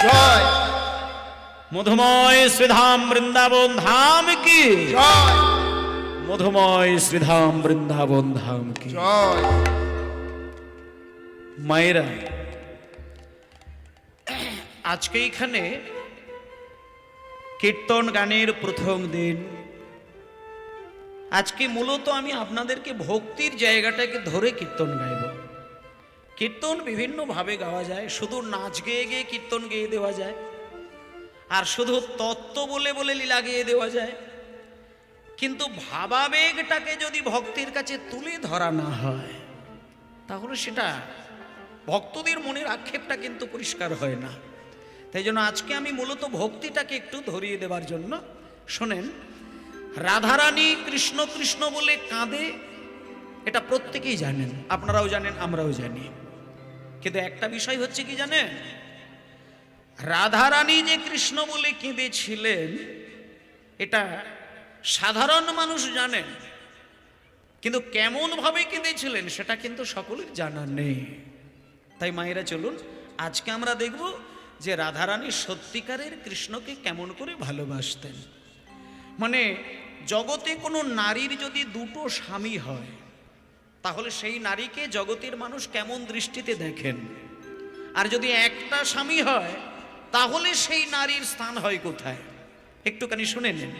জয় মধুময় শ্রীধাম বৃন্দাবন ধাম কি জয় মধুময় শ্রীধাম বৃন্দাবন ধাম কি জয় মায়েরা আজকে এখানে কীর্তন গানের প্রথম দিন। আজকে মূলত আমি আপনাদেরকে ভক্তির জায়গাটাকে ধরে কীর্তন গাইব। কীর্তন বিভিন্নভাবে গাওয়া যায়, শুধু নাচ গেয়ে গিয়ে কীর্তন গেয়ে দেওয়া যায়, আর শুধু তত্ত্ব বলে বলে লীলা গেয়ে দেওয়া যায়। কিন্তু ভাবাবেগটাকে যদি ভক্তির কাছে তুলে ধরা না হয় তাহলে সেটা ভক্তদের মনের আক্ষেপটা কিন্তু পরিষ্কার হয় না। তাই জন্য আজকে আমি মূলত ভক্তিটাকে একটু ধরিয়ে দেওয়ার জন্য, শোনেন, রাধারানী কৃষ্ণ কৃষ্ণ বলে কাঁদে, এটা প্রত্যেকেই জানেন, আপনারাও জানেন, আমরাও জানি। কিন্তু একটা বিষয় হচ্ছে কি জানেন, রাধারানী যে কৃষ্ণ বলে কেঁদেছিলেন এটা সাধারণ মানুষ জানেন, কিন্তু কেমন ভাবে কেঁদেছিলেন সেটা কিন্তু সকলের জানা নেই। তাই মায়েরা চলুন আজকে আমরা দেখব যে রাধারানী সত্যিকারের কৃষ্ণকে কেমন করে ভালোবাসতেন। মানে জগতে কোনো নারীর যদি দুটো স্বামী হয় তাহলে সেই নারীকে জগতের মানুষ কেমন দৃষ্টিতে দেখেন, আর যদি একটা স্বামী হয় তাহলে সেই নারীর স্থান হয় কোথায়, একটুখানি শুনে নিন।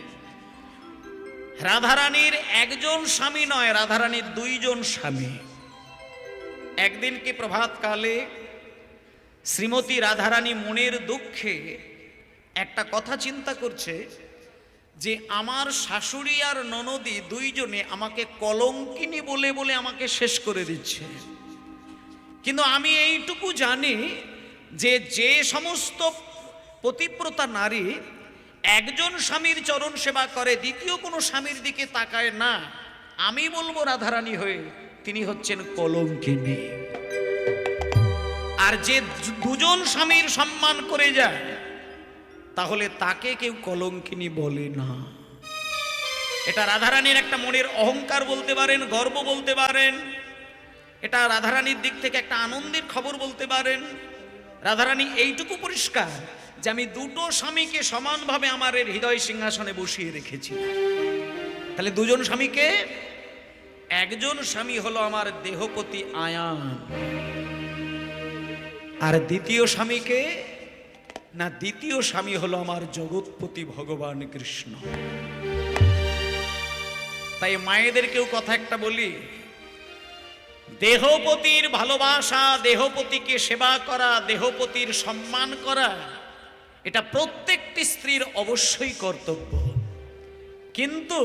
রাধারানীর একজন স্বামী নয়, রাধারানীর দুইজন স্বামী। একদিনকে প্রভাতকালে শ্রীমতী রাধারানী মনের দুঃখে একটা কথা চিন্তা করছে যে আমার শাশুড়ি আর ননদী দুইজনে আমাকে কলঙ্কিনী বলে বলে আমাকে শেষ করে দিচ্ছে। কিন্তু আমি এইটুকু জানি যে যে সমস্ত পতিব্রতা নারী একজন স্বামীর চরণ সেবা করে, দ্বিতীয় কোনো স্বামীর দিকে তাকায় না, আমি বলবো রাধারানী হয়ে তিনি হচ্ছেন কলঙ্কিনী। আর যে দুজন স্বামীর সম্মান করে যায় তাহলে তাকে কেউ কলঙ্কিনী বলে না। এটা রাধারানীর একটা মনের অহংকার বলতে পারেন, গর্ব বলতে পারেন, এটা রাধারানীর দিক থেকে একটা আনন্দের খবর বলতে পারেন। রাধারানী এইটুকু পরিষ্কার যে আমি দুটো স্বামীকে সমানভাবে আমার হৃদয় সিংহাসনে বসিয়ে রেখেছি। তাহলে দুজন স্বামীকে, একজন স্বামী হলো আমার দেহপতি আয়ান, আর দ্বিতীয় স্বামীকে না, দ্বিতীয় স্বামী হলো আমার জগৎপতি ভগবান কৃষ্ণ। তাই মায়েদেরকেও কথা একটা বলি, দেহপতির ভালোবাসা, দেহপতিকে সেবা করা, দেহপতির সম্মান করা, এটা প্রত্যেকটি স্ত্রীর অবশ্যই কর্তব্য। কিন্তু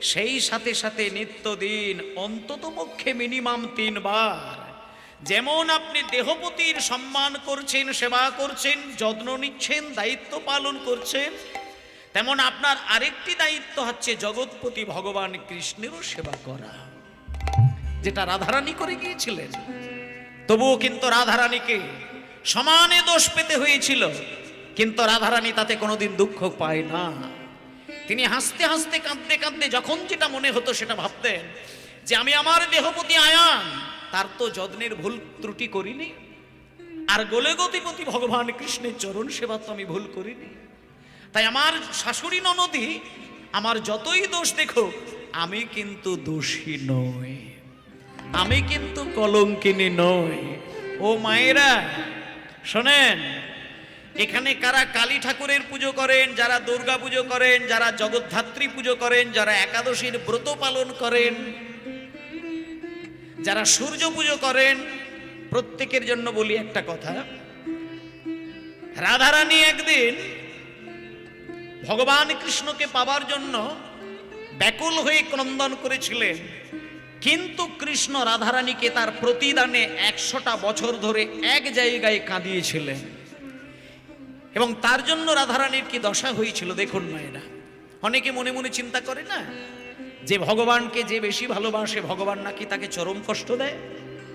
সেই সাথে সাথে নিত্যদিন অন্তত পক্ষে মিনিমাম 3 বার যেমন আপনি দেহপতির সম্মান করছেন, সেবা করছেন, যত্ন নিচ্ছেন, দায়িত্ব পালন করছেন, তেমন আপনার আরেকটি দায়িত্ব হচ্ছে জগৎপতি ভগবান কৃষ্ণেরও সেবা করা, যেটা রাধারানী করে গিয়েছিলেন। তবুও কিন্তু রাধারানীকে সমানে দোষ পেতে হয়েছিল, কিন্তু রাধারানী তাতে কোনোদিন দুঃখ পায় না। তিনি হাসতে হাসতে কাঁদতে কাঁদতে যখন যেটা মনে হতো সেটা ভাবতেন যে আমি আমার দেহপতি আয়ান, তার তো যত্নের ভুল ত্রুটি করিনি, আর গোলেগতিপতি ভগবান কৃষ্ণের চরণ সেবা তো আমি ভুল করিনি। তাই আমার শাশুড়ি ননদী আমার যতই দোষ দেখো, আমি কিন্তু দোষী নই, আমি কিন্তু কলঙ্কিনী নই। ও মায়েরা শোনেন, এখানে কারা কালী ঠাকুরের পুজো করেন, যারা দুর্গা পুজো করেন, যারা জগদ্ধাত্রী পুজো করেন, যারা একাদশীর ব্রত পালন করেন, যারা সূর্য পুজো করেন, প্রত্যেকের জন্য বলি একটা কথা। রাধারানী একদিন ভগবান কৃষ্ণকে পাবার জন্য ব্যাকুল হয়ে ক্রন্দন করেছিলেন, কিন্তু কৃষ্ণ রাধারানীকে তার প্রতিদানে 100টা বছর ধরে এক জায়গায় কাঁদিয়েছিলেন, এবং তার জন্য রাধারানীর কি দশা হয়েছিল দেখুন মায়েরা। অনেকে মনে মনে চিন্তা করে না যে ভগবানকে যে বেশি ভালোবাসে ভগবান নাকি তাকে চরম কষ্ট দেয়,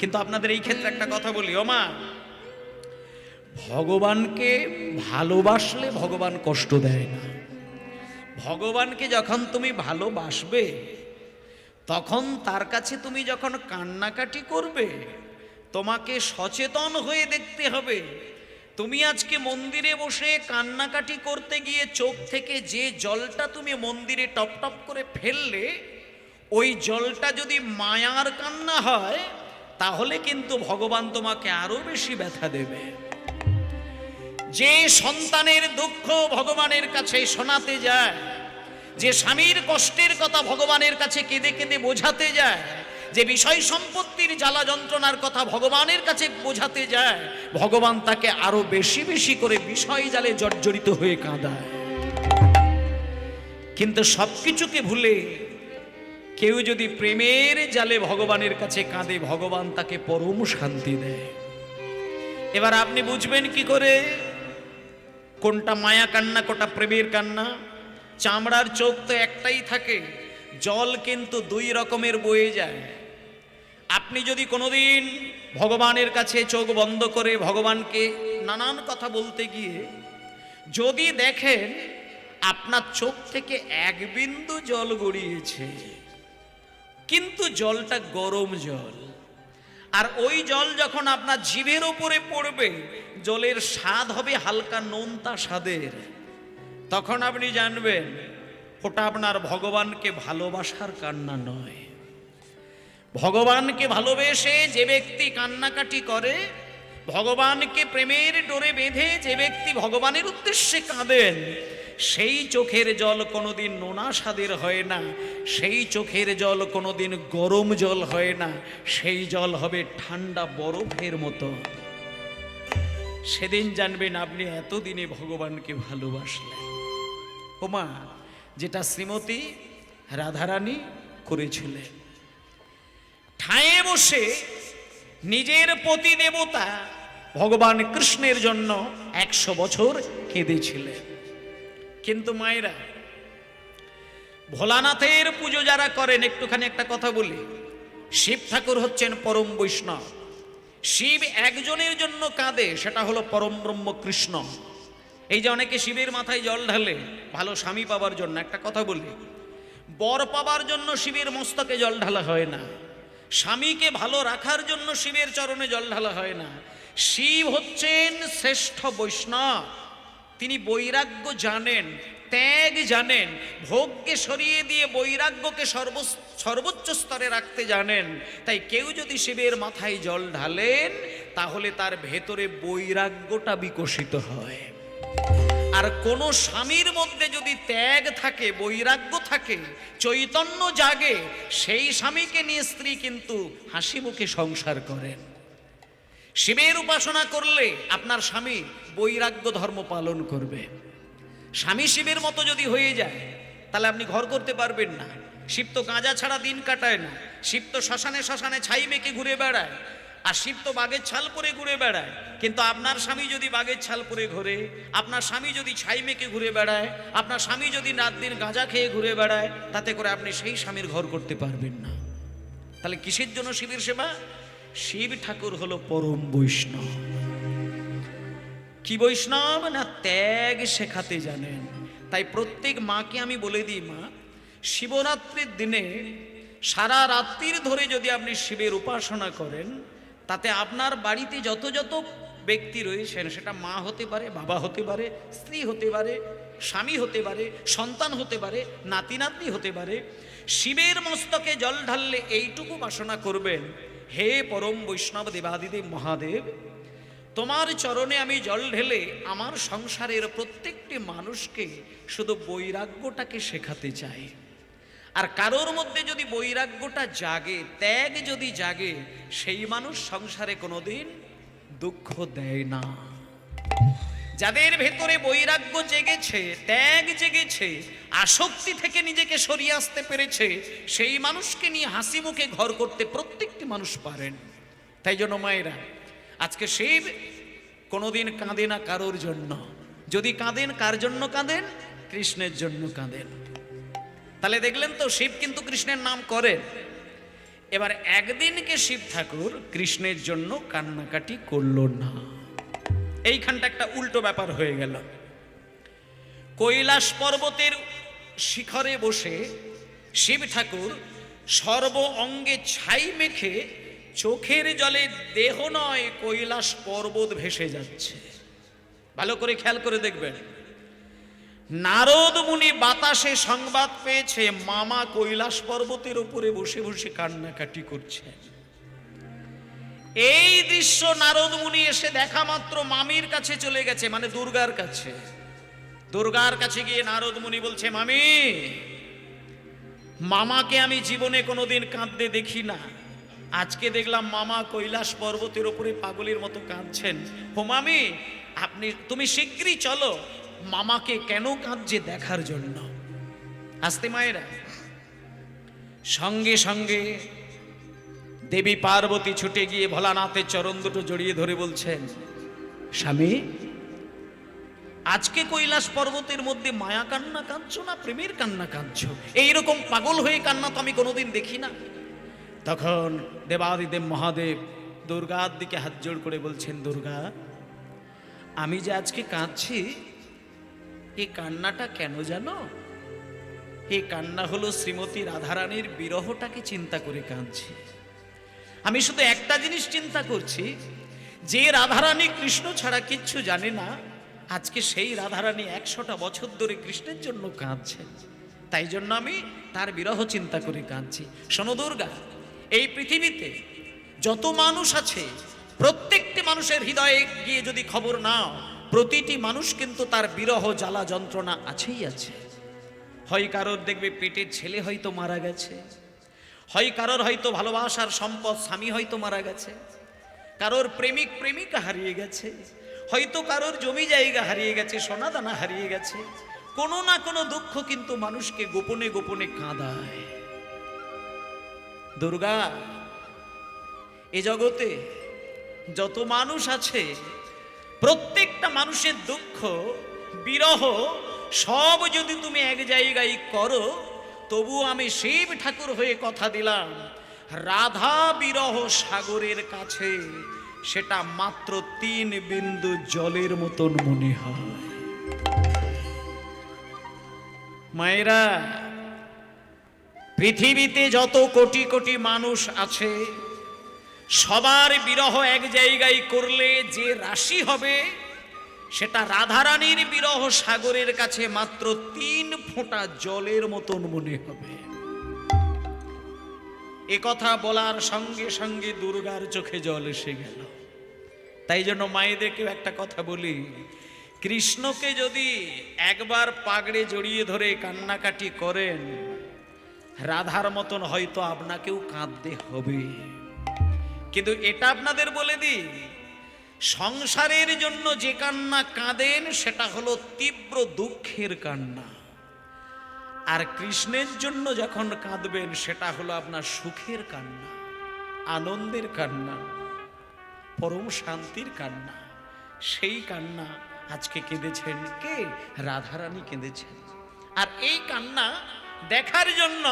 কিন্তু আপনাদের এই ক্ষেত্রে একটা কথা বলি, ও মা, ভগবানকে ভালোবাসলে ভগবান কষ্ট দেয় না। ভগবানকে যখন তুমি ভালোবাসবে তখন তার কাছে তুমি যখন কান্নাকাটি করবে, তোমাকে সচেতন হয়ে দেখতে হবে। তুমি আজকে মন্দিরে বসে কান্নাকাটি করতে গিয়ে চোখ থেকে যে জলটা তুমি মন্দিরে টপ টপ করে ফেললে, ওই জলটা যদি মায়ার কান্না হয় তাহলে কিন্তু ভগবান তোমাকে আরো বেশি ব্যথা দেবে। যে সন্তানের দুঃখ ভগবানের কাছে শোনাতে যায়, যে স্বামীর কষ্টের কথা ভগবানের কাছে কেঁদে কেঁদে বোঝাতে যায়, যে বিষয় সম্পত্তির জ্বালা যন্ত্রণার কথা ভগবানের কাছে বোঝাতে যায়, ভগবান তাকে আরো বেশি বেশি করে বিষয় জালে জর্জরিত হয়ে কাঁদায়। কিন্তু সবকিছুকে ভুলে কেউ যদি প্রেমের জালে ভগবানের কাছে কাঁদে, ভগবান তাকে পরম শান্তি দেয়। এবার আপনি বুঝবেন কি করে কোনটা মায়া কান্না, কোনটা প্রেমের কান্না? চামড়ার চোখ তো একটাই থাকে, জল কিন্তু 2 রকমের বয়ে যায়। আপনি যদি কোনোদিন ভগবানের কাছে চোখ বন্ধ করে ভগবানকে নানান কথা বলতে গিয়ে যদি দেখেন আপনার চোখ থেকে 1 বিন্দু জল গড়িয়েছে, কিন্তু জলটা গরম জল, আর ওই জল যখন আপনার জিভের উপরে পড়বে জলের স্বাদ হবে হালকা নোনতা স্বাদের, তখন আপনি জানবেন ওটা আপনার ভগবানকে ভালোবাসার কান্না নয়। ভগবানকে ভালোবেসে যে ব্যক্তি কান্নাকাটি করে, ভগবানকে প্রেমের ডোরে বেঁধে যে ব্যক্তি ভগবানের উদ্দেশ্যে কাঁদেন, সেই চোখের জল কোনোদিন নোনা স্বাদের হয় না, সেই চোখের জল কোনোদিন গরম জল হয় না, সেই জল হবে ঠান্ডা বরফের মতো। সেদিন জানবেন আপনি এতদিনে ভগবানকে ভালোবাসলেন। ওমা, যেটা শ্রীমতী রাধারানী করেছিলেন। ঠায়ে বসে নিজের পতি দেবতা ভগবান কৃষ্ণের জন্য 100 বছর কেঁদেছিলেন। কিন্তু মায়েরা, ভোলানাথের পুজো যারা করেন, একটুখানি একটা কথা বলি, শিব ঠাকুর হচ্ছেন পরম বৈষ্ণব। শিব একজনের জন্য কাঁদে, সেটা হলো পরম ব্রহ্ম কৃষ্ণ। এই যে অনেকে শিবের মাথায় জল ঢালে ভালো স্বামী পাবার জন্য, একটা কথা বলি, বর পাবার জন্য শিবের মস্তকে জল ঢালা হয় না, স্বামীকে ভালো রাখার জন্য শিবের চরণে জল ঢালা হয় না। শিব হচ্ছেন শ্রেষ্ঠ বৈষ্ণব, তিনি বৈরাগ্য জানেন, ত্যাগ জানেন, ভোগকে সরিয়ে দিয়ে বৈরাগ্যকে সর্বোচ্চ স্তরে রাখতে জানেন। তাই কেউ যদি শিবের মাথায় জল ঢালেন তাহলে তার ভেতরে বৈরাগ্যটা বিকশিত হয়। আর কোন স্বামীর মধ্যে যদি ত্যাগ থাকে, বৈরাগ্য থাকে, চৈতন্য জাগে, সেই স্বামীকে নিয়ে স্ত্রী কিন্তু হাসি মুখে সংসার করেন। শিবের উপাসনা করলে আপনার স্বামী বৈরাগ্য ধর্ম পালন করবে। স্বামী শিবের মতো যদি হয়ে যায় তাহলে আপনি ঘর করতে পারবেন না। শিব তো গাঁজা ছাড়া দিন কাটায় না, শিব তো শ্মশানে শ্মশানে ছাই মেখে ঘুরে বেড়ায়, আর শিব তো বাঘের ছাল পরে ঘুরে বেড়ায়। কিন্তু আপনার স্বামী যদি বাঘের ছাল পরে ঘোরে, আপনার স্বামী যদি ছাই মেখে ঘুরে বেড়ায়, আপনার স্বামী যদি রাত দিন গাঁজা খেয়ে ঘুরে বেড়ায়, তাতে করে আপনি সেই স্বামীর ঘর করতে পারবেন না। তাহলে কিসের জন্য শিবের সেবা? শিব ঠাকুর হলো পরম বৈষ্ণব। কি বৈষ্ণব না? ত্যাগ শেখাতে জানেন। তাই প্রত্যেক মাকে আমি বলে দিই, মা, শিবরাত্রির দিনে সারা রাত্রির ধরে যদি আপনি শিবের উপাসনা করেন, তাতে আপনার বাড়িতে যত যত ব্যক্তি রয়েছেন, সেটা মা হতে পারে, বাবা হতে পারে, স্ত্রী হতে পারে, স্বামী হতে পারে, সন্তান হতে পারে, নাতি নাতনি হতে পারে, শিবের মস্তকে জল ঢাললে এইটুকু বাসনা করবেন, হে পরম বৈষ্ণব দেবাদিদেব মহাদেব, তোমার চরণে আমি জল ঢেলে আমার সংসারের প্রত্যেকটি মানুষকে শুধু বৈরাগ্যটাকে শেখাতে চাই। আর কারোর মধ্যে যদি বৈরাগ্যটা জাগে, ত্যাগ যদি জাগে, সেই মানুষ সংসারে কোনোদিন দুঃখ দেয় না। যাদের ভেতরে বৈরাগ্য জেগেছে, ত্যাগ জেগেছে, আসক্তি থেকে নিজেকে সরিয়ে আসতে পেরেছে, সেই মানুষকে নিয়ে হাসি মুখে ঘর করতে প্রত্যেকটি মানুষ পারেন। তাই জন্য মায়েরা, আজকে শিব কোনোদিন কাঁদে না কারোর জন্য। যদি কাঁদেন, কার জন্য কাঁদেন? কৃষ্ণের জন্য কাঁদেন। তাহলে দেখলেন তো, শিব কিন্তু কৃষ্ণের নাম করেন। এবার একদিনকে শিব ঠাকুর কৃষ্ণের জন্য কান্নাকাটি করল না। এইখানটা একটা উল্টো ব্যাপার হয়ে গেল। কৈলাস পর্বতের শিখরে বসে শিব ঠাকুর সর্ব অঙ্গে ছাই মেখে চোখের জলে দেহ নয় কৈলাস পর্বত ভেসে যাচ্ছে। ভালো করে খেয়াল করে দেখবেন। নারদ মুনি বাতাসে সংবাদ পেয়েছে মামা কৈলাস পর্বতের উপরে বসে বসে কান্নাকাটি করছে। এই দৃশ্য নারদ মুনি এসে দেখা মাত্র মামির কাছে চলে গেছে, মানে দুর্গার কাছে। দুর্গার কাছে গিয়ে নারদ মুনি বলছে, মামি, মামাকে আমি জীবনে কোনোদিন কাঁদতে দেখি না, আজকে দেখলাম মামা কৈলাস পর্বতের উপরে পাগলের মতো কাঁদছেন। ও মামি, তুমি শীঘ্রই চলো, মামাকে কেন কাঁদছে দেখার জন্য। আসতে মায়েরা, সঙ্গে সঙ্গে দেবী পার্বতী ছুটে গিয়ে ভোলানাথের চরণ দুটো জড়িয়ে ধরে বলছেন, স্বামী, আজকে কৈলাস পর্বতের মধ্যে মায়া কান্না কাঁদছো না প্রেমের কান্না কাঁদছো? এইরকম পাগল হয়ে কান্না তো আমি কোনোদিন দেখি না। তখন দেবাদিদেব মহাদেব দুর্গার দিকে হাত জোড় করে বলছেন, দুর্গা, আমি যে আজকে কাঁদছি, এই কান্নাটা কেন জানো? এই কান্না হলো শ্রীমতী রাধারানীর বিরহটাকে চিন্তা করে কাঁদছি। আমি শুধু একটা জিনিস চিন্তা করছি, যে রাধারানী কৃষ্ণ ছাড়া কিচ্ছু জানে না, আজকে সেই রাধারানী 100টা বছর ধরে কৃষ্ণের জন্য কাঁদছেন। তাই জন্য আমি তার বিরহ চিন্তা করে কাঁদছি। শোনো দুর্গা, এই পৃথিবীতে যত মানুষ আছে, প্রত্যেকটি মানুষের হৃদয়ে গিয়ে যদি খবর নাও, প্রতিটি মানুষ কিন্তু তার বিরহ জ্বালা যন্ত্রণা আছেই আছে। হয় কারোর দেখবে পেটের ছেলে হয়তো মারা গেছে, হয় কারোর হয়তো ভালোবাসার সম্পদ স্বামী হয়তো মারা গেছে, কারোর প্রেমিক প্রেমিকা হারিয়ে গেছে, হয়তো কারোর জমি জায়গা হারিয়ে গেছে, সোনা দানা হারিয়ে গেছে। কোনো না কোনো দুঃখ কিন্তু মানুষকে গোপনে গোপনে কাঁদায়। দুর্গা, এ জগতে যত মানুষ আছে, প্রত্যেকটা মানুষের দুঃখ বিরহ সব যদি তুমি এক জায়গায় করো, তবু আমি শিব ঠাকুর হয়ে কথা দিলাম, রাধা বিরহ সাগরের কাছে সেটা মাত্র 3 বিন্দু জলের মতন মনে হয়। মায়েরা, পৃথিবীতে যত কোটি কোটি মানুষ আছে, সবার বিরহ এক জায়গায় করলে যে রাশি হবে, সেটা রাধারানীর বিরহ সাগরের কাছে মাত্র 3 ফোঁটা জলের মতন মনে হবে। এ কথা বলার সঙ্গে সঙ্গে দুর্গার চোখে জল এসে গেল। তাই জন্য মায়েদেরকেও একটা কথা বলি, কৃষ্ণকে যদি একবার পাগড়ে জড়িয়ে ধরে কান্নাকাটি করেন, রাধার মতন হয়তো আপনাকেও কাঁদতে হবে। কিন্তু এটা আপনাদের বলে দিই, সংসারের জন্য যে কান্না কাঁদেন সেটা হলো তীব্র দুঃখের কান্না। আর কৃষ্ণের জন্য যখন কাঁদবেন সেটা হলো আপনার সুখের কান্না, আনন্দের কান্না, পরম শান্তির কান্না। সেই কান্না আজকে কেঁদেছেন কে? রাধারানী কেঁদেছেন। আর এই কান্না দেখার জন্য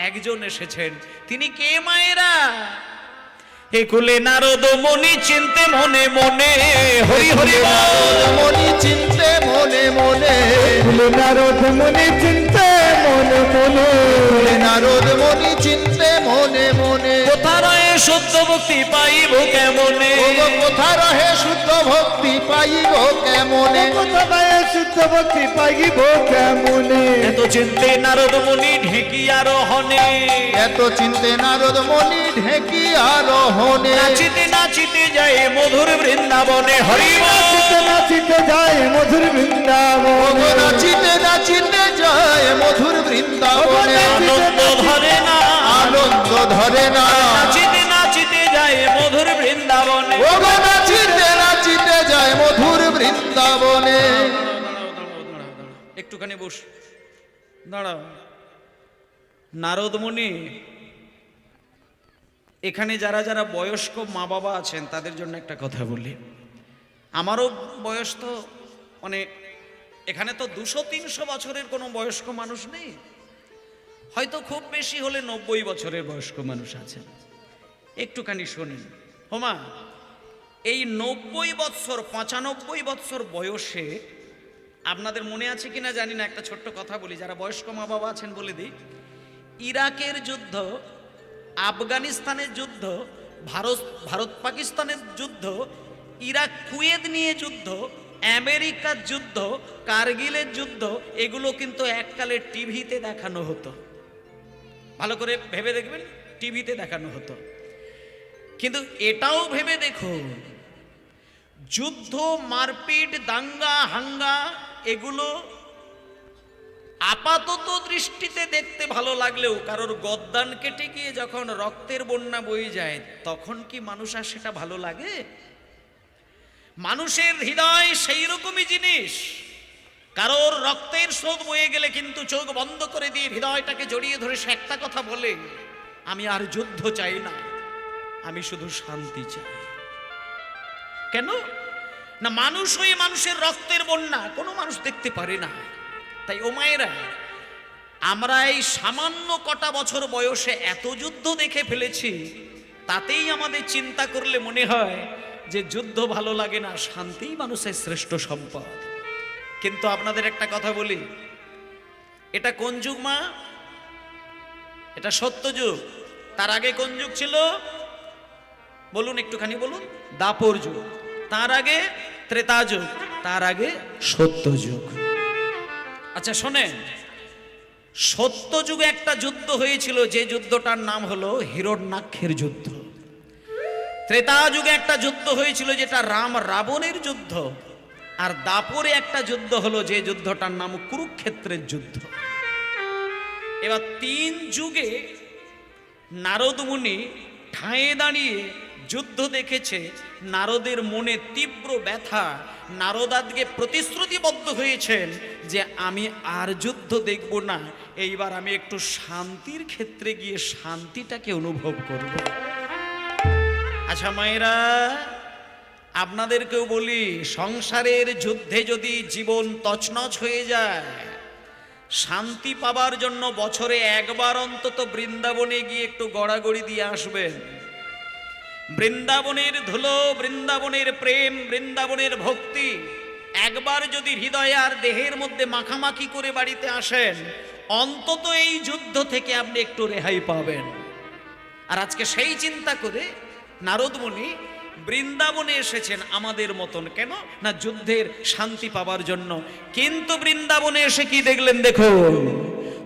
একজন এসেছেন। তিনি কে মায়েরা? একুলে নারদ মুনি চিনতে মনে মনে, হরি হরি বল। মনি চিনতে মনে মনে, নারদ মুনি চিনতে মনে মনে, নারদ মনি চিনতে মনে মনে। কোথা রয়ে শুদ্ধ ভক্তি পাইব কেমনে? ওগো কোথা রহে শুদ্ধ ভক্তি পাইব কেমনে? কোথায় শুদ্ধ ভক্তি পাইব কেমনে? এত চিনতে নারদ মুনি ঢেকিয়ার হনে, এত চিনতে নারদ মনি ঢেকি আরোহণে। নাচিতে নাচিতে যায় মধুর বৃন্দাবনে, হরি বল। নাচিতে নাচিতে যায় মধুর বৃন্দাবনে, ওগো নাচিতে নাচিতে যায় মধুর বৃন্দাবনে। আনন্দ ধরে না, আনন্দ ধরে না, নাচিতে নাচিতে যায় মধুর বৃন্দাবনে। ওগো নাচিতে নাচিতে যায় মধুর বৃন্দাবনে। একটুখানি বস, দাঁড়াও। নারদ মুনি, এখানে যারা যারা বয়স্ক মা বাবা আছেন তাদের জন্য একটা কথা বলি। আমারও বয়স তো অনেক, এখানে তো 200-300 বছরের কোনো বয়স্ক মানুষ নেই, হয়তো খুব বেশি হলে 90 বছরের বয়স্ক মানুষ আছেন। একটুখানি শোনেন হোমা, এই 90 বৎসর 95 বৎসর বয়সে আপনাদের মনে আছে কিনা জানি না, একটা ছোট্ট কথা বলি, যারা বয়স্ক মা বাবা আছেন বলে দিই। ইরাকের যুদ্ধ, আফগানিস্তানের যুদ্ধ, ভারত পাকিস্তানের যুদ্ধ, ইরাক কুয়েত নিয়ে যুদ্ধ, আমেরিকার যুদ্ধ, কারগিলের যুদ্ধ, এগুলো কিন্তু এককালে টিভিতে দেখানো হতো। ভালো করে ভেবে দেখবেন, টিভিতে দেখানো হতো। কিন্তু এটাও ভেবে দেখুন, যুদ্ধ, মারপিট, দাঙ্গা হাঙ্গা এগুলো আপাতত দৃষ্টিতে দেখতে ভালো লাগলেও কারোর গদ্দান কেটে গিয়ে যখন রক্তের বন্যা বয়ে যায় তখন কি মানুষ আর সেটা ভালো লাগে? মানুষের হৃদয় সেই রকমই জিনিস। কারোর রক্তের স্রোত বয়ে গেলে কিন্তু চোখ বন্ধ করে দিয়ে হৃদয়টাকে জড়িয়ে ধরে সে একটা কথা বলে, আমি আর যুদ্ধ চাই না, আমি শুধু শান্তি চাই। কেন না? মানুষ হয়ে মানুষের রক্তের বন্যা কোনো মানুষ দেখতে পারে না। তাই ও মায়েরা, আমরা এই সামান্য কটা বছর বয়সে এত যুদ্ধ দেখে ফেলেছি, তাতেই আমাদের চিন্তা করলে মনে হয় যে যুদ্ধ ভালো লাগে না, শান্তিই মানুষের শ্রেষ্ঠ সম্পদ। কিন্তু আপনাদের একটা কথা বলি, এটা কোন যুগ মা? এটা সত্যযুগ। তার আগে কোন যুগ ছিল বলুন, একটুখানি বলুন। দাপর যুগ। তার আগে ত্রেতা যুগ, তার আগে সত্যযুগ। আচ্ছা শোনেন, সত্য যুগে একটা যুদ্ধ হয়েছিল, যে যুদ্ধটার নাম হলো হিরণ্যাক্ষের যুদ্ধ। ত্রেতা যুগে একটা যুদ্ধ হয়েছিল যেটা রাম রাবণের যুদ্ধ। আর দাপরে একটা যুদ্ধ হলো যে যুদ্ধটার নাম কুরুক্ষেত্রের যুদ্ধ। এবার 3 যুগে নারদ মুনি ঠাঁয়ে দাঁড়িয়ে যুদ্ধ দেখেছে। নারদের মনে তীব্র ব্যথা। নারদ আজকে প্রতিশ্রুতিবদ্ধ হয়েছেন যে আমি আর যুদ্ধ দেখব না, এইবার আমি একটু শান্তির ক্ষেত্রে গিয়ে শান্তিটাকে অনুভব করব। আচ্ছা মায়েরা, আপনাদেরকেও বলি, সংসারের যুদ্ধে যদি জীবন তছনছ হয়ে যায়, শান্তি পাবার জন্য বছরে একবার অন্তত বৃন্দাবনে গিয়ে একটু গড়াগড়ি দিয়ে আসবেন। বৃন্দাবনের ধুলো, বৃন্দাবনের প্রেম, বৃন্দাবনের ভক্তি একবার যদি হৃদয় আর দেহের মধ্যে মাখামাখি করে বাড়িতে আসেন, অন্তত এই যুদ্ধ থেকে আপনি একটু রেহাই পাবেন। আর আজকে সেই চিন্তা করে নারদ মুনি বৃন্দাবনে এসেছেন আমাদের মতন। কেন না? যুদ্ধের শান্তি পাবার জন্য। কিন্তু বৃন্দাবনে এসে কি দেখলেন দেখুন,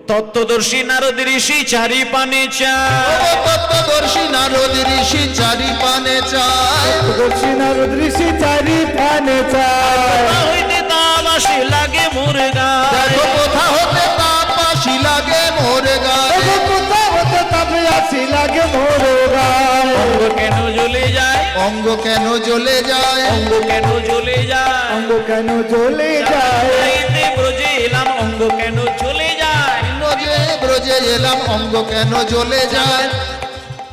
তত্ত্বদর্শী নারদ ঋষি চারি পানে চায়। তত্ত্বদর্শী নারদ ঋষি চারি পানে চায়। তত্ত্বদর্শী নারদ ঋষি চারি পানে চায়। হইতে তাবাসি লাগে মোর গায়। দেখো কোথা হতে তাপাসি লাগে মোর গায়ে। কোথা হতে তাপিয়াসি লাগে মোর গায়। অঙ্গ কেন জ্বলে যায়? অঙ্গ কেন জ্বলে যায়? অঙ্গ কেন জ্বলে যায়? অঙ্গ কেন জ্বলে যায়? যাইতে ব্রজে এলাম, অঙ্গ কেন জ্বলে যায়? যে এলাম অঙ্গ কেন জ্বলে যায়